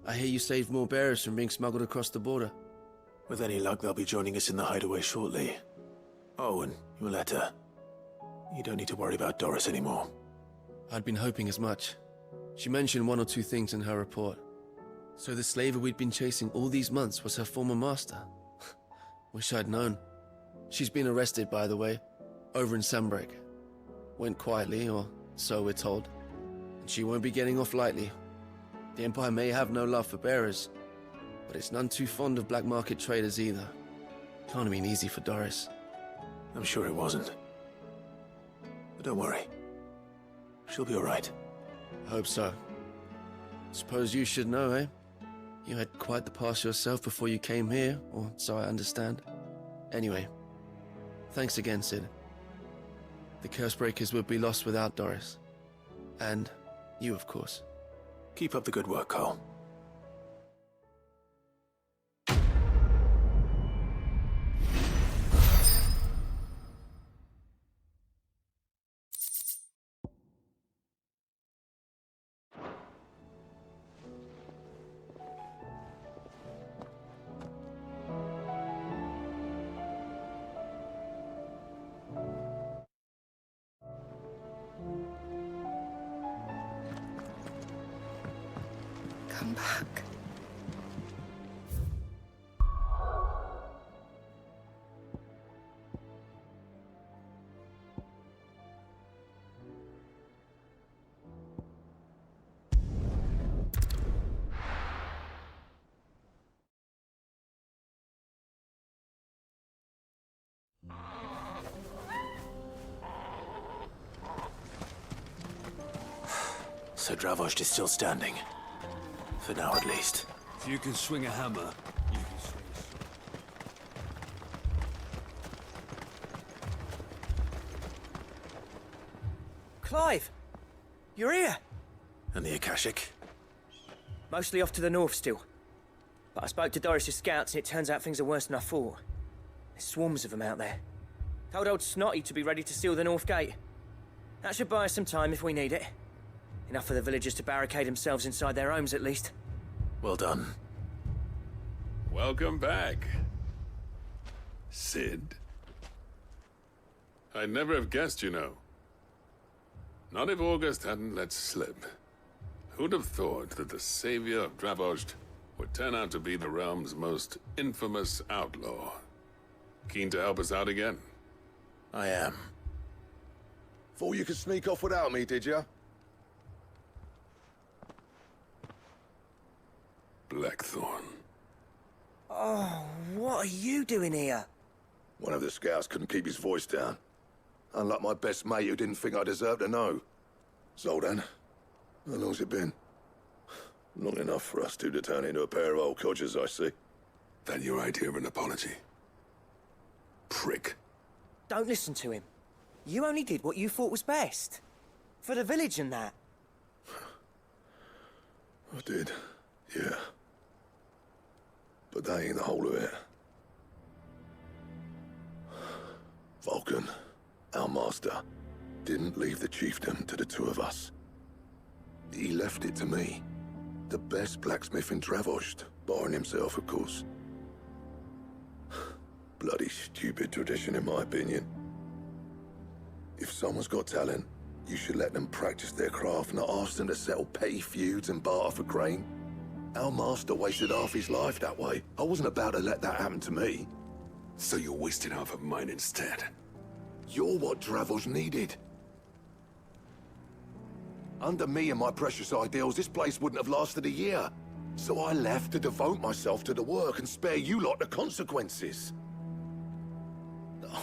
I hear you saved more bearers from being smuggled across the border. With any luck, they'll be joining us in the hideaway shortly. Oh, and your letter. You don't need to worry about Doris anymore. I'd been hoping as much. She mentioned one or two things in her report. So the slaver we'd been chasing all these months was her former master. Wish I'd known. She's been arrested, by the way, over in Sunbreak. Went quietly, or so we're told. And she won't be getting off lightly. The Empire may have no love for bearers, but it's none too fond of black market traders either. Can't have been easy for Doris. I'm sure it wasn't. But don't worry. She'll be all right. I hope so. Suppose you should know, eh? You had quite the past yourself before you came here, or so I understand. Anyway, thanks again, Sid. The Cursebreakers would be lost without Doris. And you, of course. Keep up the good work, Cole. Come back. So Dravost is still standing. For now, at least. If you can swing a hammer, you can swing a sword. Clive! You're here! And the Akashic? Mostly off to the north still. But I spoke to Doris's scouts and it turns out things are worse than I thought. There's swarms of them out there. Told old Snotty to be ready to seal the north gate. That should buy us some time if we need it. Enough for the villagers to barricade themselves inside their homes at least. Well done. Welcome back, Sid. I'd never have guessed, you know. Not if August hadn't let slip. Who'd have thought that the savior of Dravost would turn out to be the realm's most infamous outlaw? Keen to help us out again? I am. Thought you could sneak off without me, did ya? Blackthorn. Oh, what are you doing here? One of the scouts couldn't keep his voice down. Unlike my best mate who didn't think I deserved to know. Zoldan, how long's it been? Long enough for us two to turn into a pair of old codgers, I see. That your idea of an apology? Prick. Don't listen to him. You only did what you thought was best. For the village and that. I did, yeah. But that ain't the whole of it. Vulcan, our master, didn't leave the chiefdom to the two of us. He left it to me, the best blacksmith in Dravost, barring himself, of course. Bloody stupid tradition, in my opinion. If someone's got talent, you should let them practice their craft, not ask them to settle petty feuds and barter for grain. Our master wasted half his life that way. I wasn't about to let that happen to me. So you wasted half of mine instead. You're what Dravost needed. Under me and my precious ideals, this place wouldn't have lasted a year. So I left to devote myself to the work and spare you lot the consequences.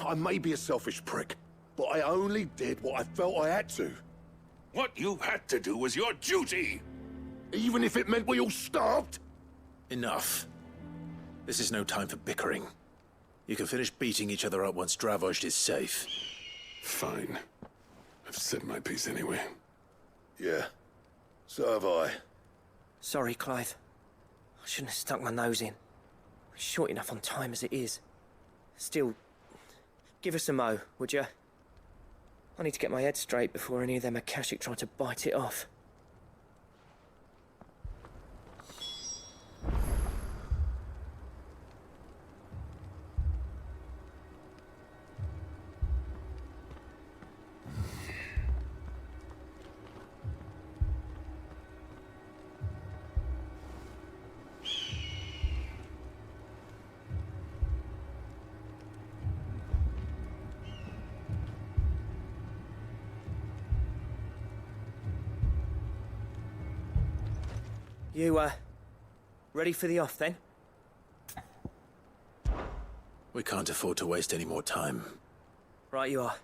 I may be a selfish prick, but I only did what I felt I had to. What you had to do was your duty! Even if it meant we all starved? Enough. This is no time for bickering. You can finish beating each other up once Dravost is safe. Fine. I've said my piece anyway. Yeah. So have I. Sorry, Clive. I shouldn't have stuck my nose in. We're short enough on time as it is. Still, give us a mo, would you? I need to get my head straight before any of them Akashic try to bite it off. You, ready for the off, then? We can't afford to waste any more time. Right you are.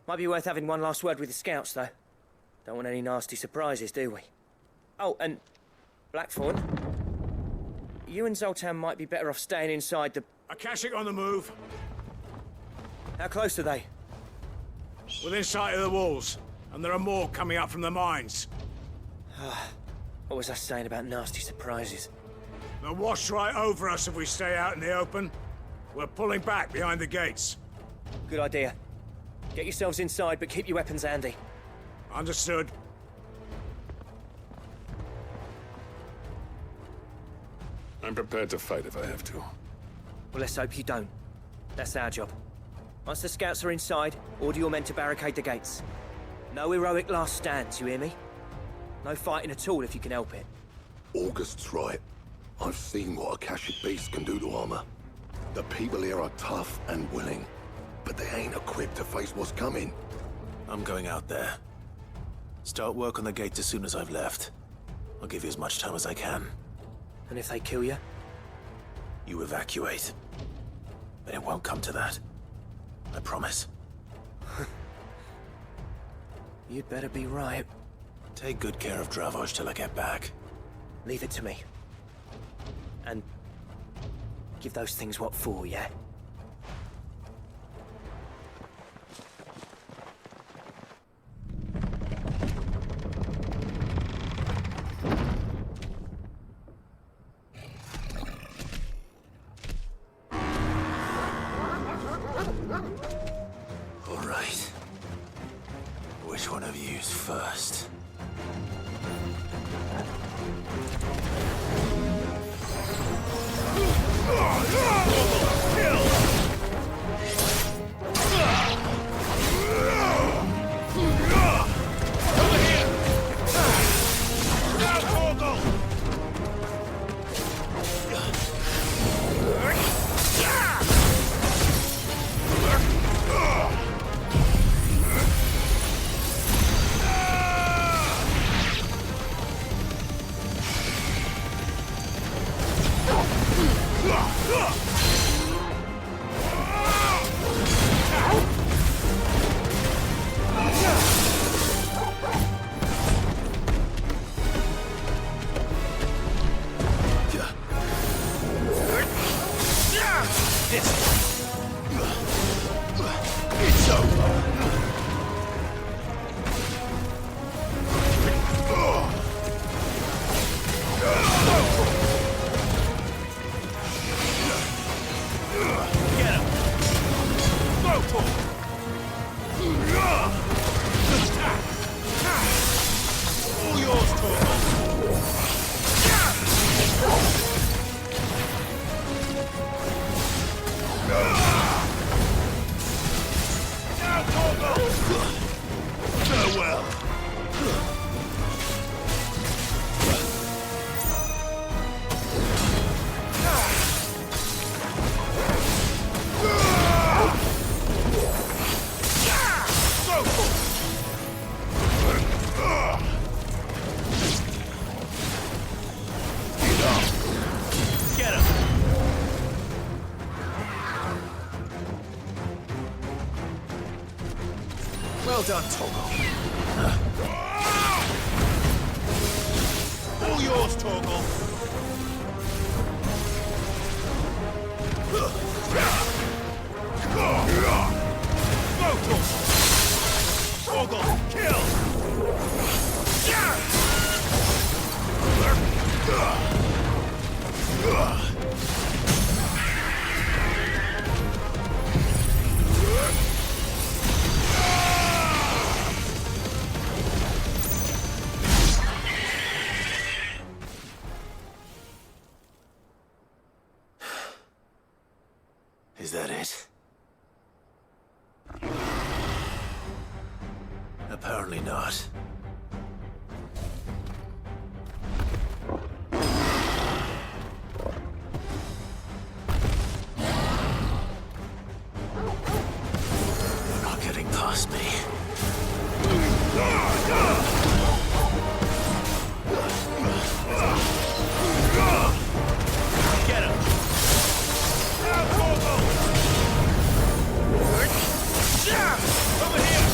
Might be worth having one last word with the scouts, though. Don't want any nasty surprises, do we? Oh, and Blackthorn, you and Zoltan might be better off staying inside the... Akashic on the move. How close are they? Within sight of the walls, and there are more coming up from the mines. What was I saying about nasty surprises? They'll wash right over us if we stay out in the open. We're pulling back behind the gates. Good idea. Get yourselves inside, but keep your weapons handy. Understood. I'm prepared to fight if I have to. Well, let's hope you don't. That's our job. Once the scouts are inside, order your men to barricade the gates. No heroic last stands, you hear me? No fighting at all if you can help it. August's right. I've seen what Akashic beasts can do to armor. The people here are tough and willing, but they ain't equipped to face what's coming. I'm going out there. Start work on the gates as soon as I've left. I'll give you as much time as I can. And if they kill you? You evacuate. But it won't come to that. I promise. You'd better be right. Take good care of Dravost till I get back. Leave it to me. And give those things what for, yeah? All right. Which one of you's first? Well done, Torgal. All yours, Torgal. Go, Torgal! Torgal, kill! Is that it? Apparently not. You're not getting past me. Get him! Over here!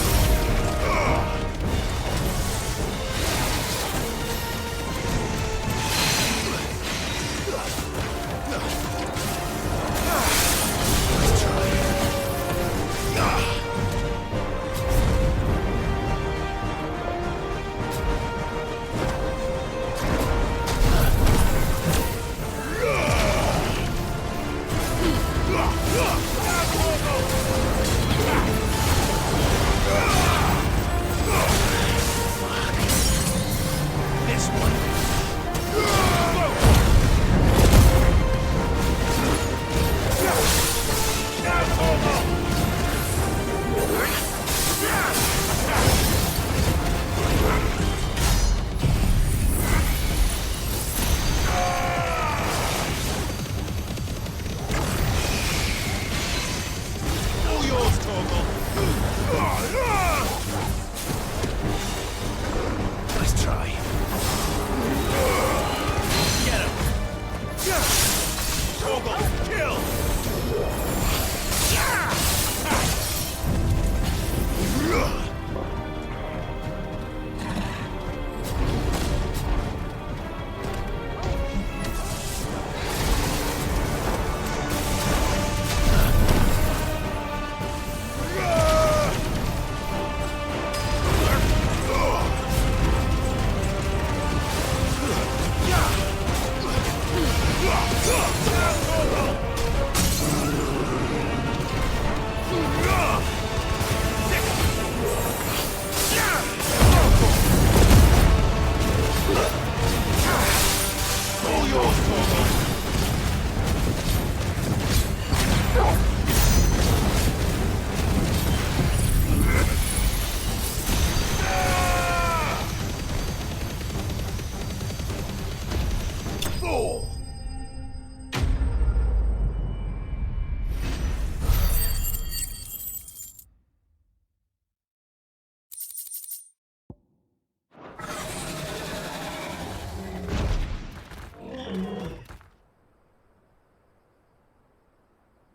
Nice try. Get him! Torgal, kill!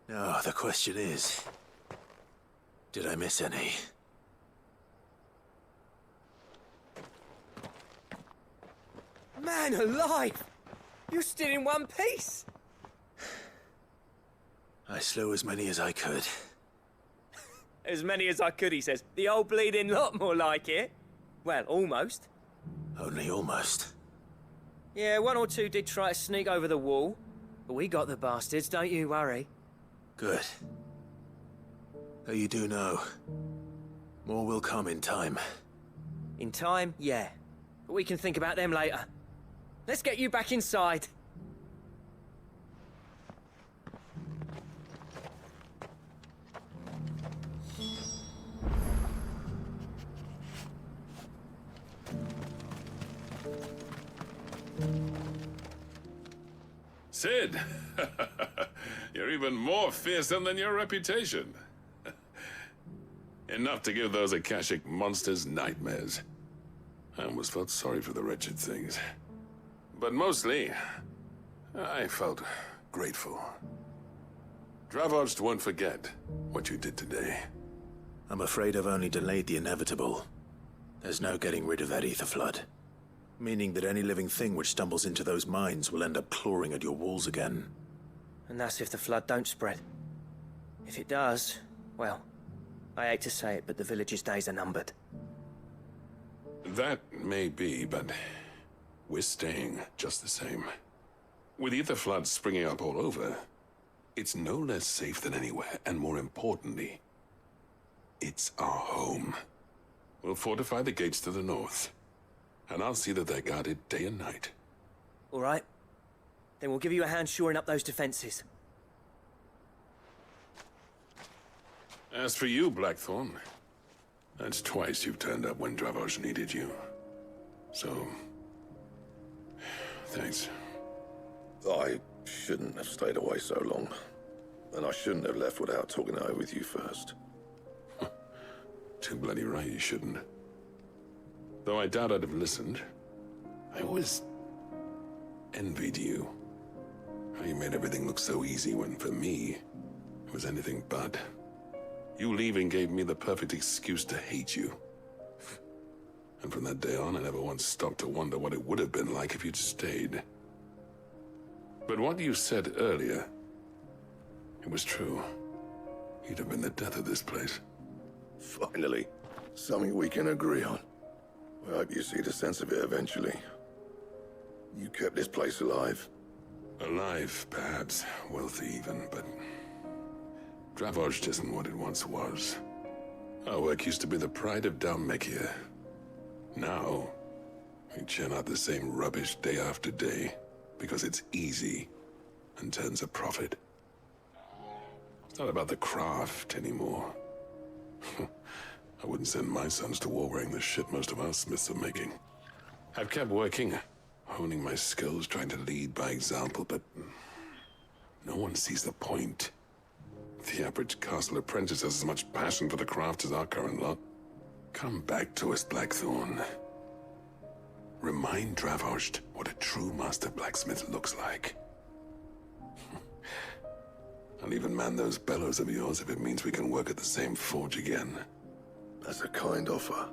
Now, the question is, did I miss any? Man alive! You're still in one piece! I slew as many as I could. As many as I could, he says. The old bleeding lot, more like it. Well, almost. Only almost. Yeah, one or two did try to sneak over the wall. But we got the bastards, don't you worry. Good. Though you do know, more will come in time. In time, yeah. But we can think about them later. Let's get you back inside. Sid! You're even more fearsome than your reputation. Enough to give those Akashic monsters nightmares. I almost felt sorry for the wretched things. But mostly, I felt grateful. Dravost won't forget what you did today. I'm afraid I've only delayed the inevitable. There's no getting rid of that ether flood. Meaning that any living thing which stumbles into those mines will end up clawing at your walls again. And that's if the flood don't spread. If it does, well, I hate to say it, but the village's days are numbered. That may be, but we're staying just the same. With ether floods springing up all over, it's no less safe than anywhere, and more importantly, it's our home. We'll fortify the gates to the north, and I'll see that they're guarded day and night. All right. Then we'll give you a hand shoring up those defenses. As for you, Blackthorn, that's twice you've turned up when Dravos needed you. So, thanks. I shouldn't have stayed away so long. And I shouldn't have left without talking it over with you first. Too bloody right you shouldn't. Though I doubt I'd have listened. I always envied you. How you made everything look so easy when, for me, it was anything but. You leaving gave me the perfect excuse to hate you. And from that day on, I never once stopped to wonder what it would have been like if you'd stayed. But what you said earlier, it was true. You'd have been the death of this place. Finally, something we can agree on. I hope you see the sense of it eventually. You kept this place alive. Alive, perhaps. Wealthy even, but Dravos isn't what it once was. Our work used to be the pride of Dalmekia. Now, we churn out the same rubbish day after day because it's easy and turns a profit. It's not about the craft anymore. I wouldn't send my sons to war wearing the shit most of our smiths are making. I've kept working, honing my skills, trying to lead by example, but no one sees the point. The average castle apprentice has as much passion for the craft as our current lot. Come back to us, Blackthorn. Remind Dravos what a true master blacksmith looks like. I'll even man those bellows of yours if it means we can work at the same forge again. That's a kind offer.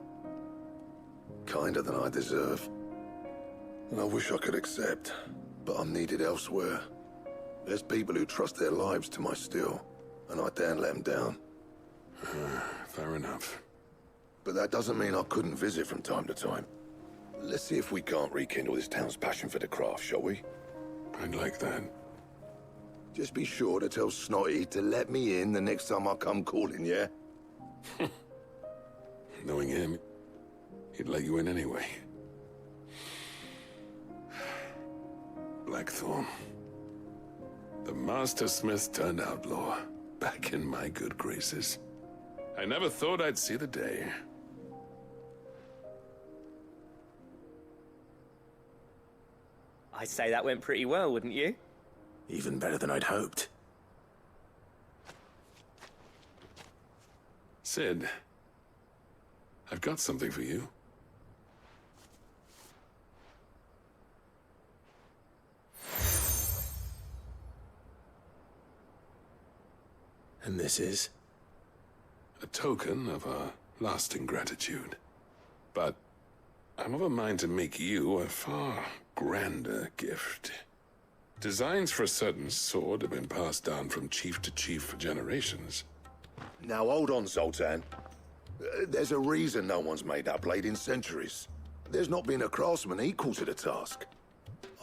Kinder than I deserve. And I wish I could accept, but I'm needed elsewhere. There's people who trust their lives to my steel, and I daren't let them down. Fair enough. But that doesn't mean I couldn't visit from time to time. Let's see if we can't rekindle this town's passion for the craft, shall we? I'd like that. Just be sure to tell Snotty to let me in the next time I come calling, yeah? Knowing him, he'd let you in anyway. Blackthorn. The master smith turned outlaw, back in my good graces. I never thought I'd see the day. I'd say that went pretty well, wouldn't you? Even better than I'd hoped. Sid, I've got something for you. And this is? A token of our lasting gratitude. But I'm of a mind to make you a far grander gift. Designs for a certain sword have been passed down from chief to chief for generations. Now hold on, Zoltan. There's a reason no one's made that blade in centuries. There's not been a craftsman equal to the task.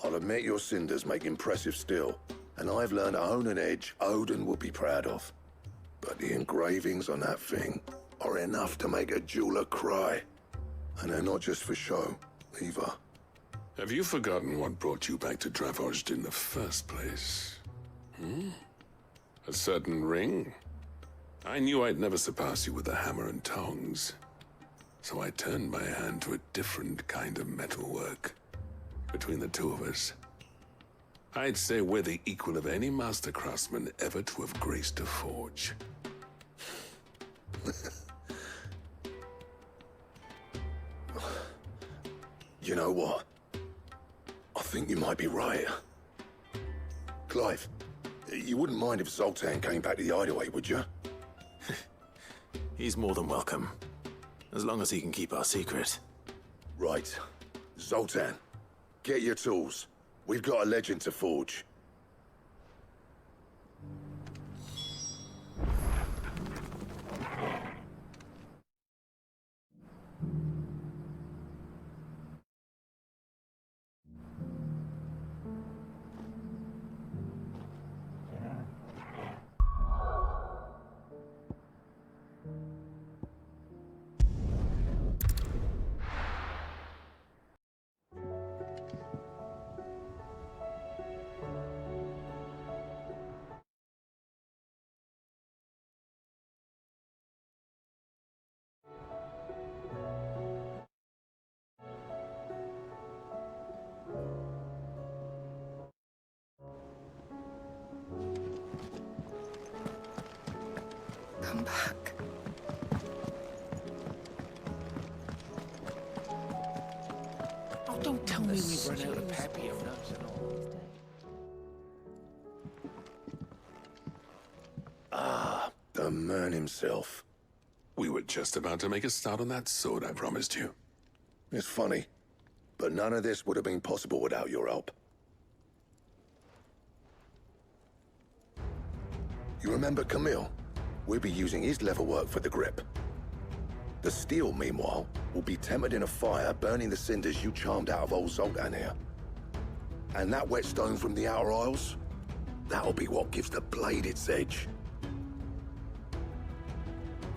I'll admit your cinders make impressive steel, and I've learned to hone an edge Odin would be proud of. But the engravings on that thing are enough to make a jeweler cry. And they're not just for show, either. Have you forgotten what brought you back to Dravos in the first place? A certain ring? I knew I'd never surpass you with the hammer and tongs. So I turned my hand to a different kind of metalwork. Between the two of us, I'd say we're the equal of any master craftsman ever to have graced a forge. You know what? I think you might be right. Clive, you wouldn't mind if Zoltan came back to the hideaway, would you? He's more than welcome. As long as he can keep our secret. Right. Zoltan, get your tools. We've got a legend to forge. Come back. Oh, don't tell me we've run out of peppy and nuts and all. Ah, the man himself. We were just about to make a start on that sword I promised you. It's funny, but none of this would have been possible without your help. You remember Camille? We'll be using his leatherwork for the grip. The steel, meanwhile, will be tempered in a fire, burning the cinders you charmed out of old Zoltan here. And that whetstone from the Outer Isles, that'll be what gives the blade its edge.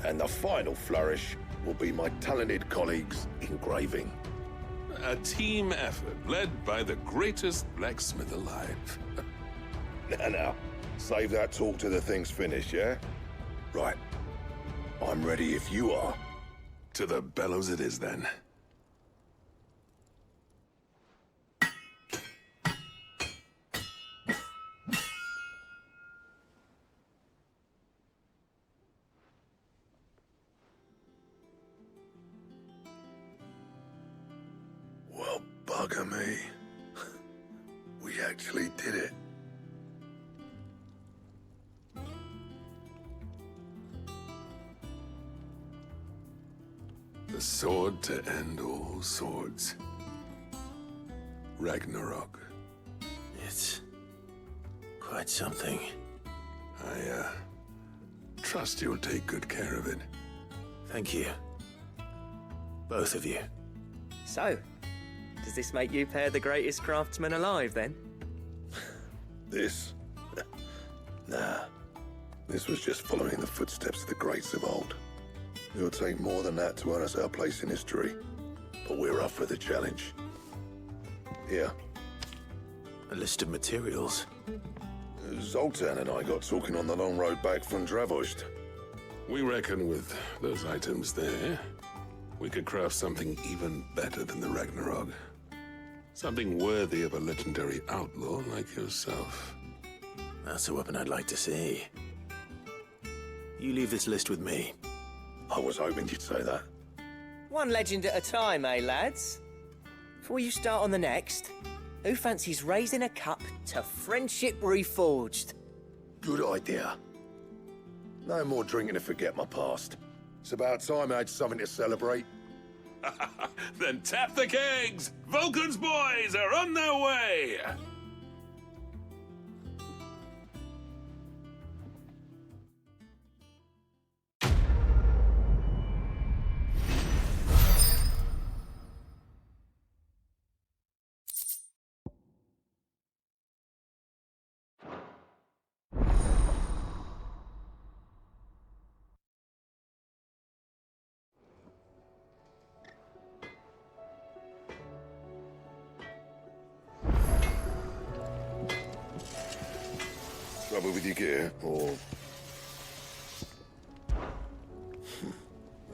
And the final flourish will be my talented colleagues' engraving. A team effort led by the greatest blacksmith alive. Now, save that talk till the thing's finished, yeah? Right. I'm ready if you are. To the bellows it is, then. Well, bugger me. We actually did it. The sword to end all swords. Ragnarok. It's quite something. I trust you'll take good care of it. Thank you. Both of you. So, does this make you pair the greatest craftsman alive, then? This? Nah. This was just following the footsteps of the greats of old. It'll take more than that to earn us our place in history. But we're up for the challenge. Here. A list of materials. Zoltan and I got talking on the long road back from Dravost. We reckon with those items there, we could craft something even better than the Ragnarok. Something worthy of a legendary outlaw like yourself. That's a weapon I'd like to see. You leave this list with me. I was hoping you'd say that. One legend at a time, eh, lads? Before you start on the next, who fancies raising a cup to friendship reforged? Good idea. No more drinking to forget my past. It's about time I had something to celebrate. Then tap the kegs! Vulcan's boys are on their way! Trouble with your gear, or...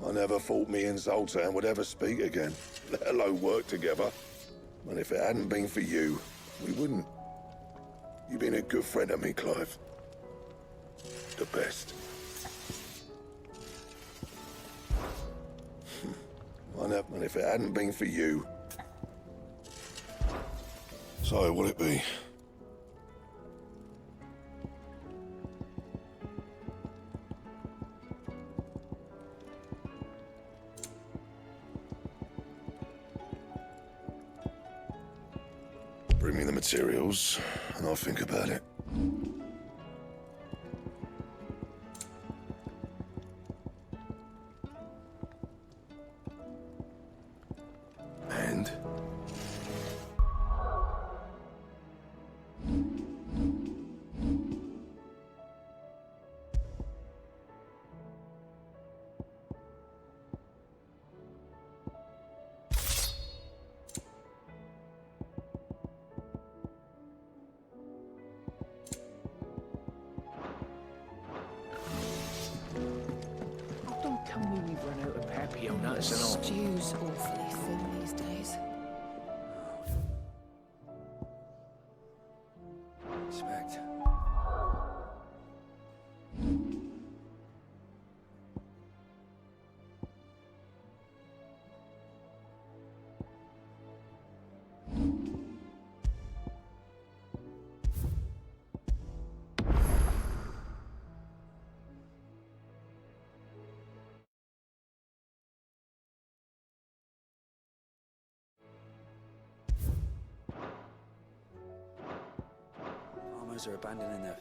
I never thought me and Zoltan would ever speak again, let alone work together. And if it hadn't been for you, we wouldn't. You've been a good friend of me, Clive. The best. And if it hadn't been for you... So, will it be? Bring me the materials, and I'll think about it. And? Don't tell me we've run out of papillon nuts and all. Stew's awfully thin these days. Respect. Farmers are abandoning their